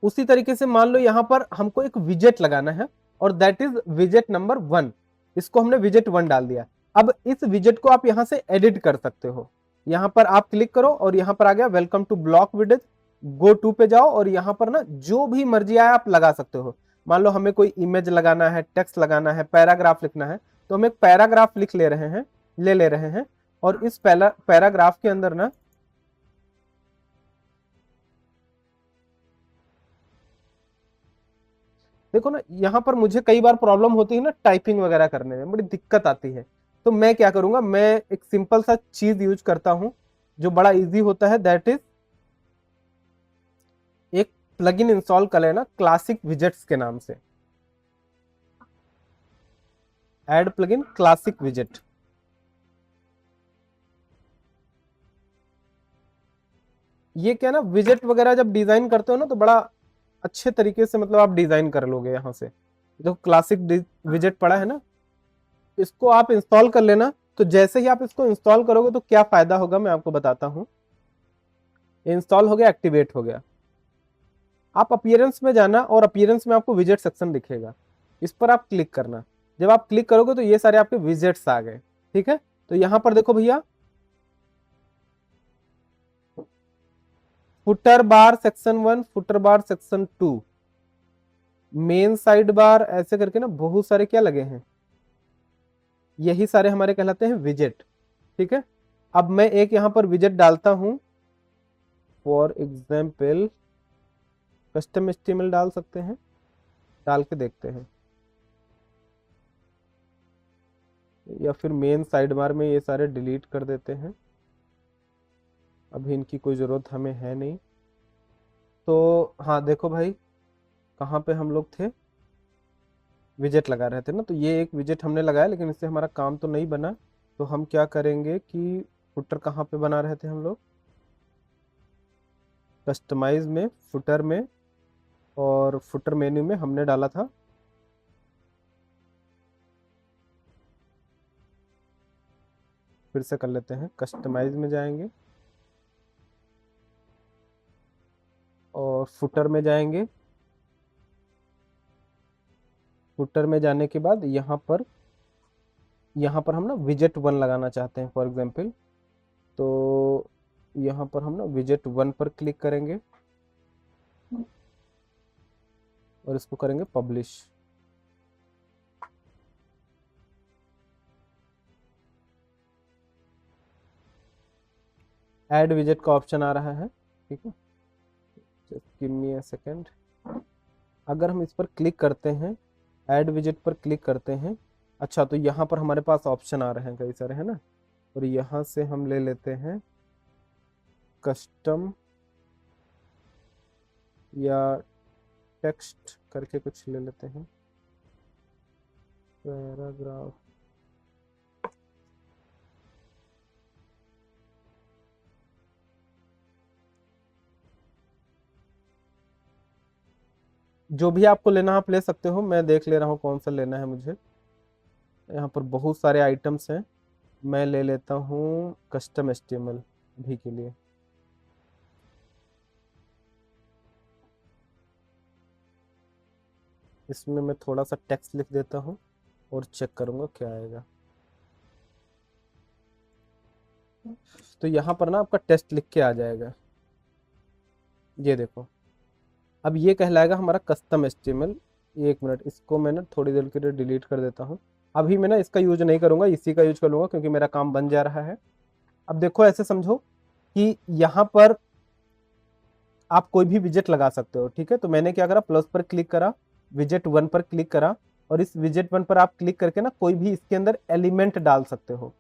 [SPEAKER 2] उसी तरीके से मान लो यहाँ पर हमको एक विजेट लगाना है और दैट इज विजेट नंबर 1। इसको हमने विजेट 1 डाल दिया। अब इस विजेट को आप यहाँ से एडिट कर सकते हो। यहाँ पर आप क्लिक करो और यहाँ पर आ गया welcome to block width. Go to पे जाओ और यहाँ पर ना जो भी मर्जी आए आप लगा सकते हो। मान लो हमें कोई इमेज लगाना है, टेक्स्ट लगाना है, पैराग्राफ लिखना है, तो हम एक पैराग्राफ लिख ले रहे हैं, ले रहे हैं। और इस पैराग्राफ के अंदर ना देखो ना, यहाँ पर मुझे कई बार प्रॉब्लम होती है ना टाइपिंग वगैरह करने में, बड़ी दिक्कत आती है। तो मैं क्या करूंगा, मैं एक सिंपल सा चीज यूज करता हूं जो बड़ा इजी होता है। दैट इज एक प्लगइन इंस्टॉल कर लेना क्लासिक विजेट्स के नाम से। ऐड प्लगइन क्लासिक विजेट। ये क्या ना, विजेट वगैरह जब डिजाइन करते हो ना तो बड़ा अच्छे तरीके से मतलब आप डिजाइन कर लोगे। यहाँ से जो क्लासिक विजेट पड़ा है ना, इसको आप इंस्टॉल कर लेना। तो जैसे ही आप इसको इंस्टॉल करोगे तो क्या फायदा होगा मैं आपको बताता हूं। इंस्टॉल हो गया, एक्टिवेट हो गया। आप अपीयरेंस में जाना और अपीयरेंस में आपको विजेट सेक्शन दिखेगा, इस पर आप क्लिक करना। जब आप क्लिक करोगे तो ये सारे आपके विजेट्स आ गए, ठीक है। तो यहां पर देखो भैया, फुटर बार सेक्शन 1, फुटर बार सेक्शन 2, मेन साइड बार, ऐसे करके ना बहुत सारे क्या लगे हैं, यही सारे हमारे कहलाते हैं विजेट, ठीक है। अब मैं एक यहां पर विजेट डालता हूं, फॉर एग्जाम्पल कस्टम एचटीएमएल डाल सकते हैं, डाल के देखते हैं। या फिर मेन साइड बार में ये सारे डिलीट कर देते हैं, अभी इनकी कोई ज़रूरत हमें है नहीं। तो हाँ देखो भाई, कहाँ पे हम लोग थे, विजेट लगा रहे थे ना। तो ये एक विजेट हमने लगाया, लेकिन इससे हमारा काम तो नहीं बना। तो हम क्या करेंगे कि फुटर कहाँ पे बना रहे थे हम लोग, कस्टमाइज में, फुटर में, और फुटर मेन्यू में हमने डाला था फिर से कर लेते हैं। कस्टमाइज में जाएंगे और फुटर में जाएंगे। फुटर में जाने के बाद यहाँ पर हम ना विजेट 1 लगाना चाहते हैं फॉर एग्जांपल। तो यहाँ पर हम ना विजेट 1 पर क्लिक करेंगे और इसको करेंगे पब्लिश। ऐड विजेट का ऑप्शन आ रहा है, ठीक है। Just give me a second. अगर हम इस पर क्लिक करते हैं, ऐड विजेट पर क्लिक करते हैं, अच्छा तो यहाँ पर हमारे पास ऑप्शन आ रहे हैं कई सारे, है ना। और यहाँ से हम ले लेते हैं कस्टम या टेक्स्ट करके कुछ ले लेते हैं, पैराग्राफ। जो भी आपको लेना आप ले सकते हो, मैं देख ले रहा हूँ कौन सा लेना है मुझे। यहाँ पर बहुत सारे आइटम्स हैं, मैं ले लेता हूँ कस्टम एचटीएमएल भी के लिए। इसमें मैं थोड़ा सा टेक्स्ट लिख देता हूँ और चेक करूँगा क्या आएगा। तो यहाँ पर ना आपका टेस्ट लिख के आ जाएगा, ये देखो। अब ये कहलाएगा हमारा कस्टम एचटीएमएल। एक मिनट, इसको मैं ना थोड़ी देर के लिए डिलीट कर देता हूँ। अभी मैं ना इसका यूज नहीं करूँगा, इसी का यूज कर लूँगा क्योंकि मेरा काम बन जा रहा है। अब देखो ऐसे समझो कि यहाँ पर आप कोई भी विजेट लगा सकते हो, ठीक है। तो मैंने क्या करा, प्लस पर क्लिक करा, विजेट 1 पर क्लिक करा, और इस विजेट 1 पर आप क्लिक करके ना कोई भी इसके अंदर एलिमेंट डाल सकते हो।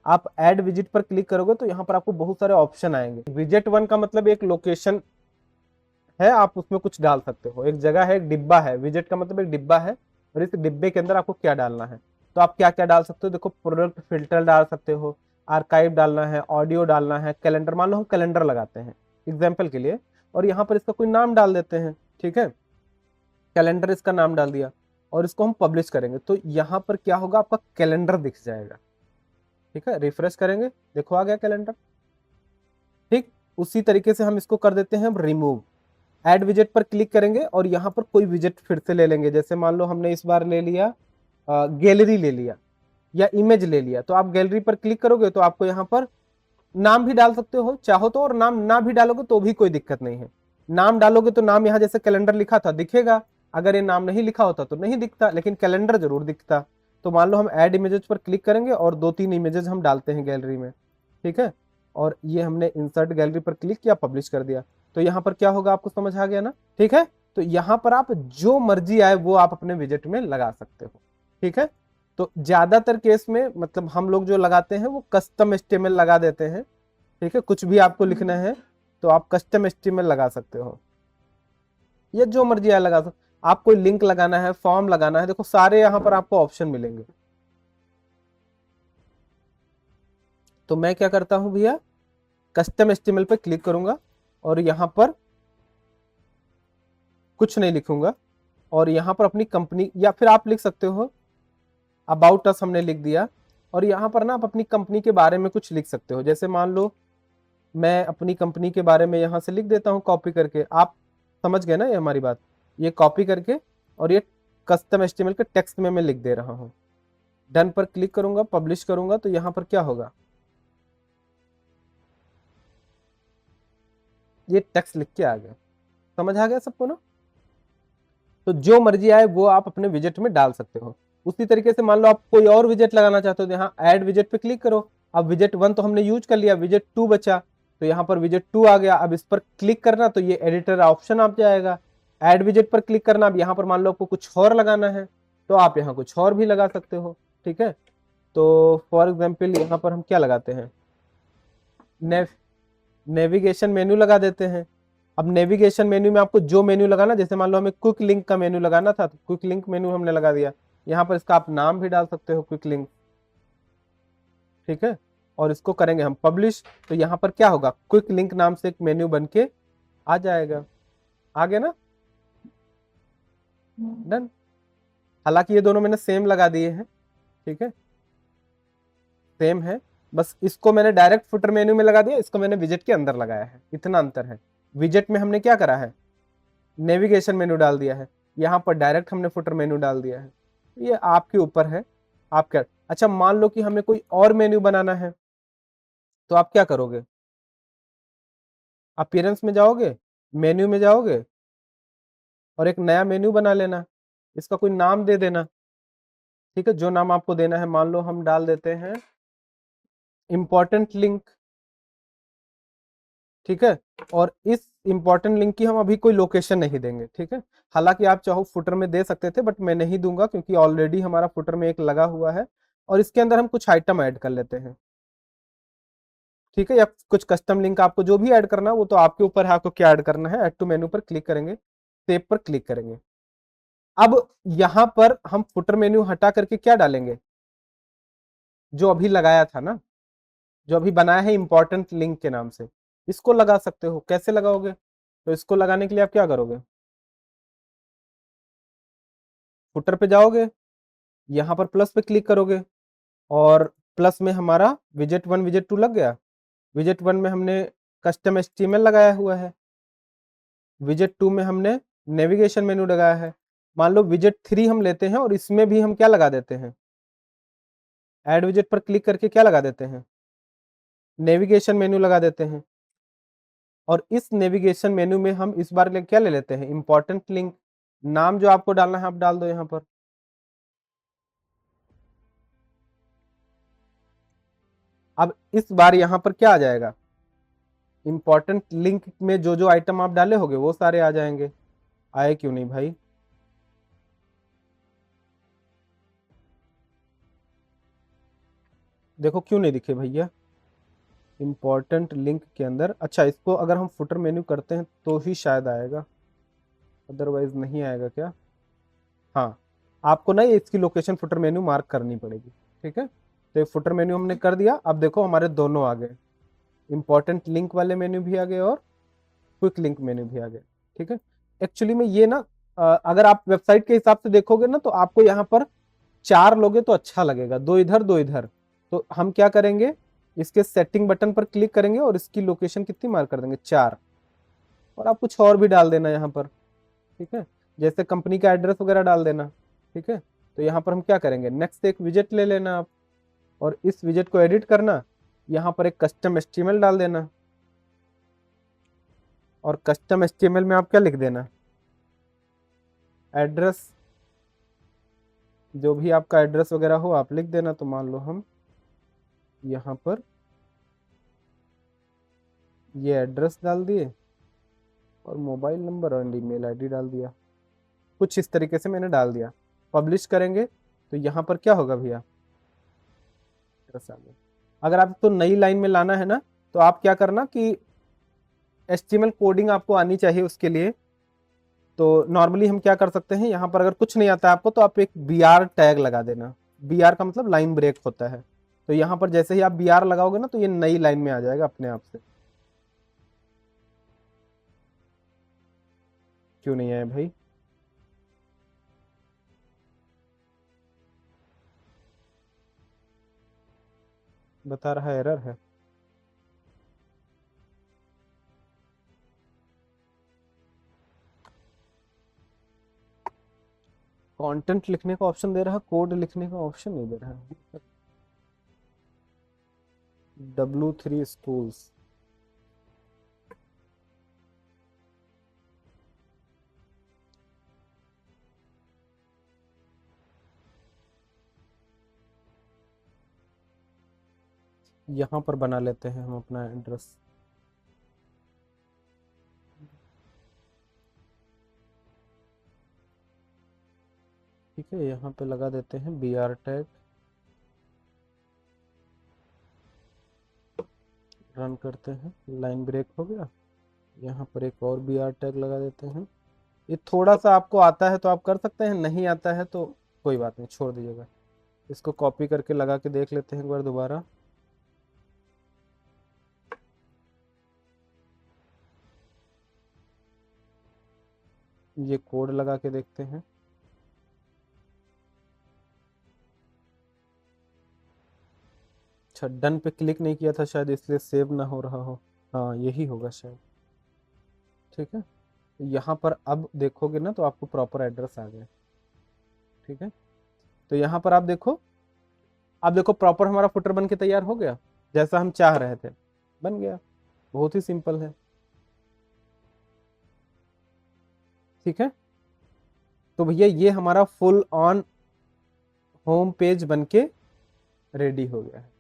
[SPEAKER 2] आप ऐड विजेट पर क्लिक करोगे तो यहाँ पर आपको बहुत सारे ऑप्शन आएंगे। विजेट 1 का मतलब एक लोकेशन है, आप उसमें कुछ डाल सकते हो। एक जगह है, एक डिब्बा है, विजेट का मतलब एक डिब्बा है, और इस डिब्बे के अंदर आपको क्या डालना है। तो आप क्या क्या डाल सकते हो, देखो प्रोडक्ट फिल्टर डाल सकते हो, आर्काइव डालना है, ऑडियो डालना है, कैलेंडर। मान लो हम कैलेंडर लगाते हैं एग्जाम्पल के लिए, और यहाँ पर इसका कोई नाम डाल देते हैं, ठीक है। कैलेंडर इसका नाम डाल दिया। और इसको हम पब्लिश करेंगे तो यहाँ पर क्या होगा, आपका कैलेंडर दिख जाएगा। ठीक है, रिफ्रेश करेंगे, देखो आ गया कैलेंडर। ठीक, उसी तरीके से हम इसको कर देते हैं रिमूव। ऐड विजेट पर क्लिक करेंगे और यहाँ पर कोई विजेट फिर से ले लेंगे। जैसे मान लो हमने इस बार ले लिया गैलरी ले लिया या इमेज ले लिया, तो आप गैलरी पर क्लिक करोगे तो आपको यहाँ पर नाम भी डाल सकते हो चाहो तो, और नाम ना भी डालोगे तो भी कोई दिक्कत नहीं है। नाम डालोगे तो नाम यहाँ जैसे कैलेंडर लिखा था दिखेगा, अगर ये नाम नहीं लिखा होता तो नहीं दिखता, लेकिन कैलेंडर जरूर दिखता। तो मान लो हम ऐड इमेजेस पर क्लिक करेंगे और 2-3 इमेजेस हम डालते हैं गैलरी में। ठीक है, और ये हमने इंसर्ट गैलरी पर क्लिक किया, पब्लिश कर दिया। तो यहाँ पर क्या होगा, आपको समझ आ गया ना। ठीक है, तो यहाँ पर आप जो मर्जी आए वो आप अपने विजेट में लगा सकते हो। ठीक है, तो ज्यादातर केस में मतलब हम लोग जो लगाते हैं वो कस्टम एचटीएमएल लगा देते हैं। ठीक है, कुछ भी आपको लिखना है तो आप कस्टम एचटीएमएल लगा सकते हो, या जो मर्जी आए लगा सकते। आप कोई लिंक लगाना है, फॉर्म लगाना है, देखो सारे यहाँ पर आपको ऑप्शन मिलेंगे। तो मैं क्या करता हूं भैया, कस्टम एचटीएमएल पे क्लिक करूंगा और यहाँ पर कुछ नहीं लिखूंगा, और यहाँ पर अपनी कंपनी, या फिर आप लिख सकते हो अबाउट अस हमने लिख दिया, और यहाँ पर ना आप अपनी कंपनी के बारे में कुछ लिख सकते हो। जैसे मान लो मैं अपनी कंपनी के बारे में यहाँ से लिख देता हूँ कॉपी करके, आप समझ गए ना ये हमारी बात। ये कॉपी करके और ये कस्टम एचटीएमएल के टेक्स्ट में मैं लिख दे रहा हूँ। डन पर क्लिक करूंगा, पब्लिश करूंगा, तो यहाँ पर क्या होगा, ये टेक्स्ट लिख के आ गया। समझ आ गया सबको ना। तो जो मर्जी आए वो आप अपने विजेट में डाल सकते हो। उसी तरीके से मान लो आप कोई और विजेट लगाना चाहते हो तो यहाँ ऐड विजेट पे क्लिक करो। अब विजेट 1 तो हमने यूज कर लिया, विजेट 2 बचा, तो यहाँ पर विजेट 2 आ गया। अब इस पर क्लिक करना तो ये एडिटर ऑप्शन आप जाएगा, ऐड विजेट पर क्लिक करना। अब यहाँ पर मान लो आपको कुछ और लगाना है तो आप यहाँ कुछ और भी लगा सकते हो। ठीक है, तो फॉर एग्जाम्पल यहाँ पर हम क्या लगाते हैं, नेविगेशन मेन्यू लगा देते हैं। अब नेविगेशन मेन्यू में आपको जो मेन्यू लगाना, जैसे मान लो हमें क्विक लिंक का मेन्यू लगाना था तो क्विक लिंक मेन्यू हमने लगा दिया। यहाँ पर इसका आप नाम भी डाल सकते हो, क्विक लिंक। ठीक है, और इसको करेंगे हम पब्लिश, तो यहाँ पर क्या होगा, क्विक लिंक नाम से एक मेन्यू बन के आ जाएगा। आ गया ना, डन। हालांकि ये दोनों मैंने सेम लगा दिए हैं। ठीक है, सेम है, बस इसको मैंने डायरेक्ट फुटर मेन्यू में लगा दिया, इसको मैंने विजेट के अंदर लगाया है, इतना अंतर है। विजेट में हमने क्या करा है, नेविगेशन मेन्यू डाल दिया है, यहाँ पर डायरेक्ट हमने फुटर मेन्यू डाल दिया है। ये आपके ऊपर है, आप क्या। अच्छा मान लो कि हमें कोई और मेन्यू बनाना है तो आप क्या करोगे, अपीयरेंस में जाओगे, मेन्यू में जाओगे और एक नया मेन्यू बना लेना, इसका कोई नाम दे देना। ठीक है, जो नाम आपको देना है, मान लो हम डाल देते हैं इंपॉर्टेंट लिंक। ठीक है, और इस इंपॉर्टेंट लिंक की हम अभी कोई लोकेशन नहीं देंगे। ठीक है, हालांकि आप चाहो फुटर में दे सकते थे बट मैं नहीं दूंगा क्योंकि ऑलरेडी हमारा फुटर में एक लगा हुआ है, और इसके अंदर हम कुछ आइटम ऐड कर लेते हैं। ठीक है, या कुछ कस्टम लिंक आपको जो भी ऐड करना है वो तो आपके ऊपर है, आपको क्या ऐड करना है। ऐड टू मेन्यू पर क्लिक करेंगे, सेव पर क्लिक करेंगे। अब यहां पर हम फुटर मेन्यू हटा करके क्या डालेंगे, जो अभी लगाया था ना, जो अभी बनाया है इंपॉर्टेंट लिंक के नाम से, इसको लगा सकते हो। कैसे लगाओगे, तो इसको लगाने के लिए आप क्या करोगे, फुटर पे जाओगे, यहाँ पर प्लस पे क्लिक करोगे, और प्लस में हमारा विजेट 1 विजेट 2 लग गया। विजेट 1 में हमने कस्टम एचटीएमएल लगाया हुआ है, विजेट 2 में हमने नेविगेशन मेन्यू लगाया है। मान लो विजेट 3 हम लेते हैं और इसमें भी हम क्या लगा देते हैं, ऐड विजेट पर क्लिक करके क्या लगा देते हैं, नेविगेशन मेन्यू लगा देते हैं। और इस नेविगेशन मेन्यू में हम इस बार क्या ले लेते हैं, इंपॉर्टेंट लिंक। नाम जो आपको डालना है आप डाल दो यहाँ पर। अब इस बार यहाँ पर क्या आ जाएगा, इंपॉर्टेंट लिंक में जो जो आइटम आप डाले होंगे वो सारे आ जाएंगे। आए क्यों नहीं भाई, देखो क्यों नहीं दिखे भैया, इंपॉर्टेंट लिंक के अंदर। अच्छा इसको अगर हम फुटर मेन्यू करते हैं तो ही शायद आएगा, अदरवाइज नहीं आएगा क्या। हाँ, आपको ना ये इसकी लोकेशन फुटर मेन्यू मार्क करनी पड़ेगी। ठीक है, तो ये फुटर मेन्यू हमने कर दिया। अब देखो हमारे दोनों आ गए, इंपॉर्टेंट लिंक वाले मेन्यू भी आ गए और क्विक लिंक मेन्यू भी आ गए। ठीक है, एक्चुअली में ये ना अगर आप वेबसाइट के हिसाब से देखोगे ना तो आपको यहाँ पर 4 लोगे तो अच्छा लगेगा, 2 इधर 2 इधर। तो हम क्या करेंगे, इसके सेटिंग बटन पर क्लिक करेंगे और इसकी लोकेशन कितनी मार्क कर देंगे, 4। और आप कुछ और भी डाल देना यहाँ पर, ठीक है, जैसे कंपनी का एड्रेस वगैरह डाल देना, ठीक है। तो यहाँ पर हम क्या करेंगे, नेक्स्ट एक विजेट ले लेना आप, और इस विजेट को एडिट करना, यहाँ पर एक कस्टम एचटीएमएल डाल देना, और कस्टम एचटीएमएल में आप क्या लिख देना, एड्रेस, जो भी आपका एड्रेस वगैरह हो आप लिख देना। तो मान लो हम यहाँ पर ये एड्रेस डाल दिए और मोबाइल नंबर और ईमेल आईडी डाल दिया, कुछ इस तरीके से मैंने डाल दिया। पब्लिश करेंगे तो यहाँ पर क्या होगा भैया, एड्रेस आ गया। अगर आपको नई लाइन में लाना है ना तो आप क्या करना कि HTML कोडिंग आपको आनी चाहिए उसके लिए। तो नॉर्मली हम क्या कर सकते हैं, यहाँ पर अगर कुछ नहीं आता है आपको तो आप एक BR टैग लगा देना। BR का मतलब लाइन ब्रेक होता है। तो यहाँ पर जैसे ही आप BR लगाओगे ना तो ये नई लाइन में आ जाएगा अपने आप से। क्यों नहीं आया भाई, बता रहा है एरर है। कंटेंट लिखने का ऑप्शन दे रहा है, कोड लिखने का ऑप्शन नहीं दे रहा है। W3 स्कूल्स, यहाँ पर बना लेते हैं हम अपना एड्रेस। ठीक है, यहाँ पे लगा देते हैं BR टैग, रन करते हैं, लाइन ब्रेक हो गया। यहाँ पर एक और BR टैग लगा देते हैं। ये थोड़ा सा आपको आता है तो आप कर सकते हैं, नहीं आता है तो कोई बात नहीं, छोड़ दीजिएगा। इसको कॉपी करके लगा के देख लेते हैं एक बार दोबारा। ये कोड लगा के देखते हैं। अच्छा, डन पे क्लिक नहीं किया था शायद, इसलिए सेव ना हो रहा हो। हाँ यही होगा शायद। ठीक है, यहाँ पर अब देखोगे ना तो आपको प्रॉपर एड्रेस आ गया। ठीक है, तो यहाँ पर आप देखो प्रॉपर हमारा फुटर बन के तैयार हो गया, जैसा हम चाह रहे थे बन गया। बहुत ही सिंपल है। ठीक है, तो भैया ये हमारा फुल ऑन होम पेज बन के रेडी हो गया है।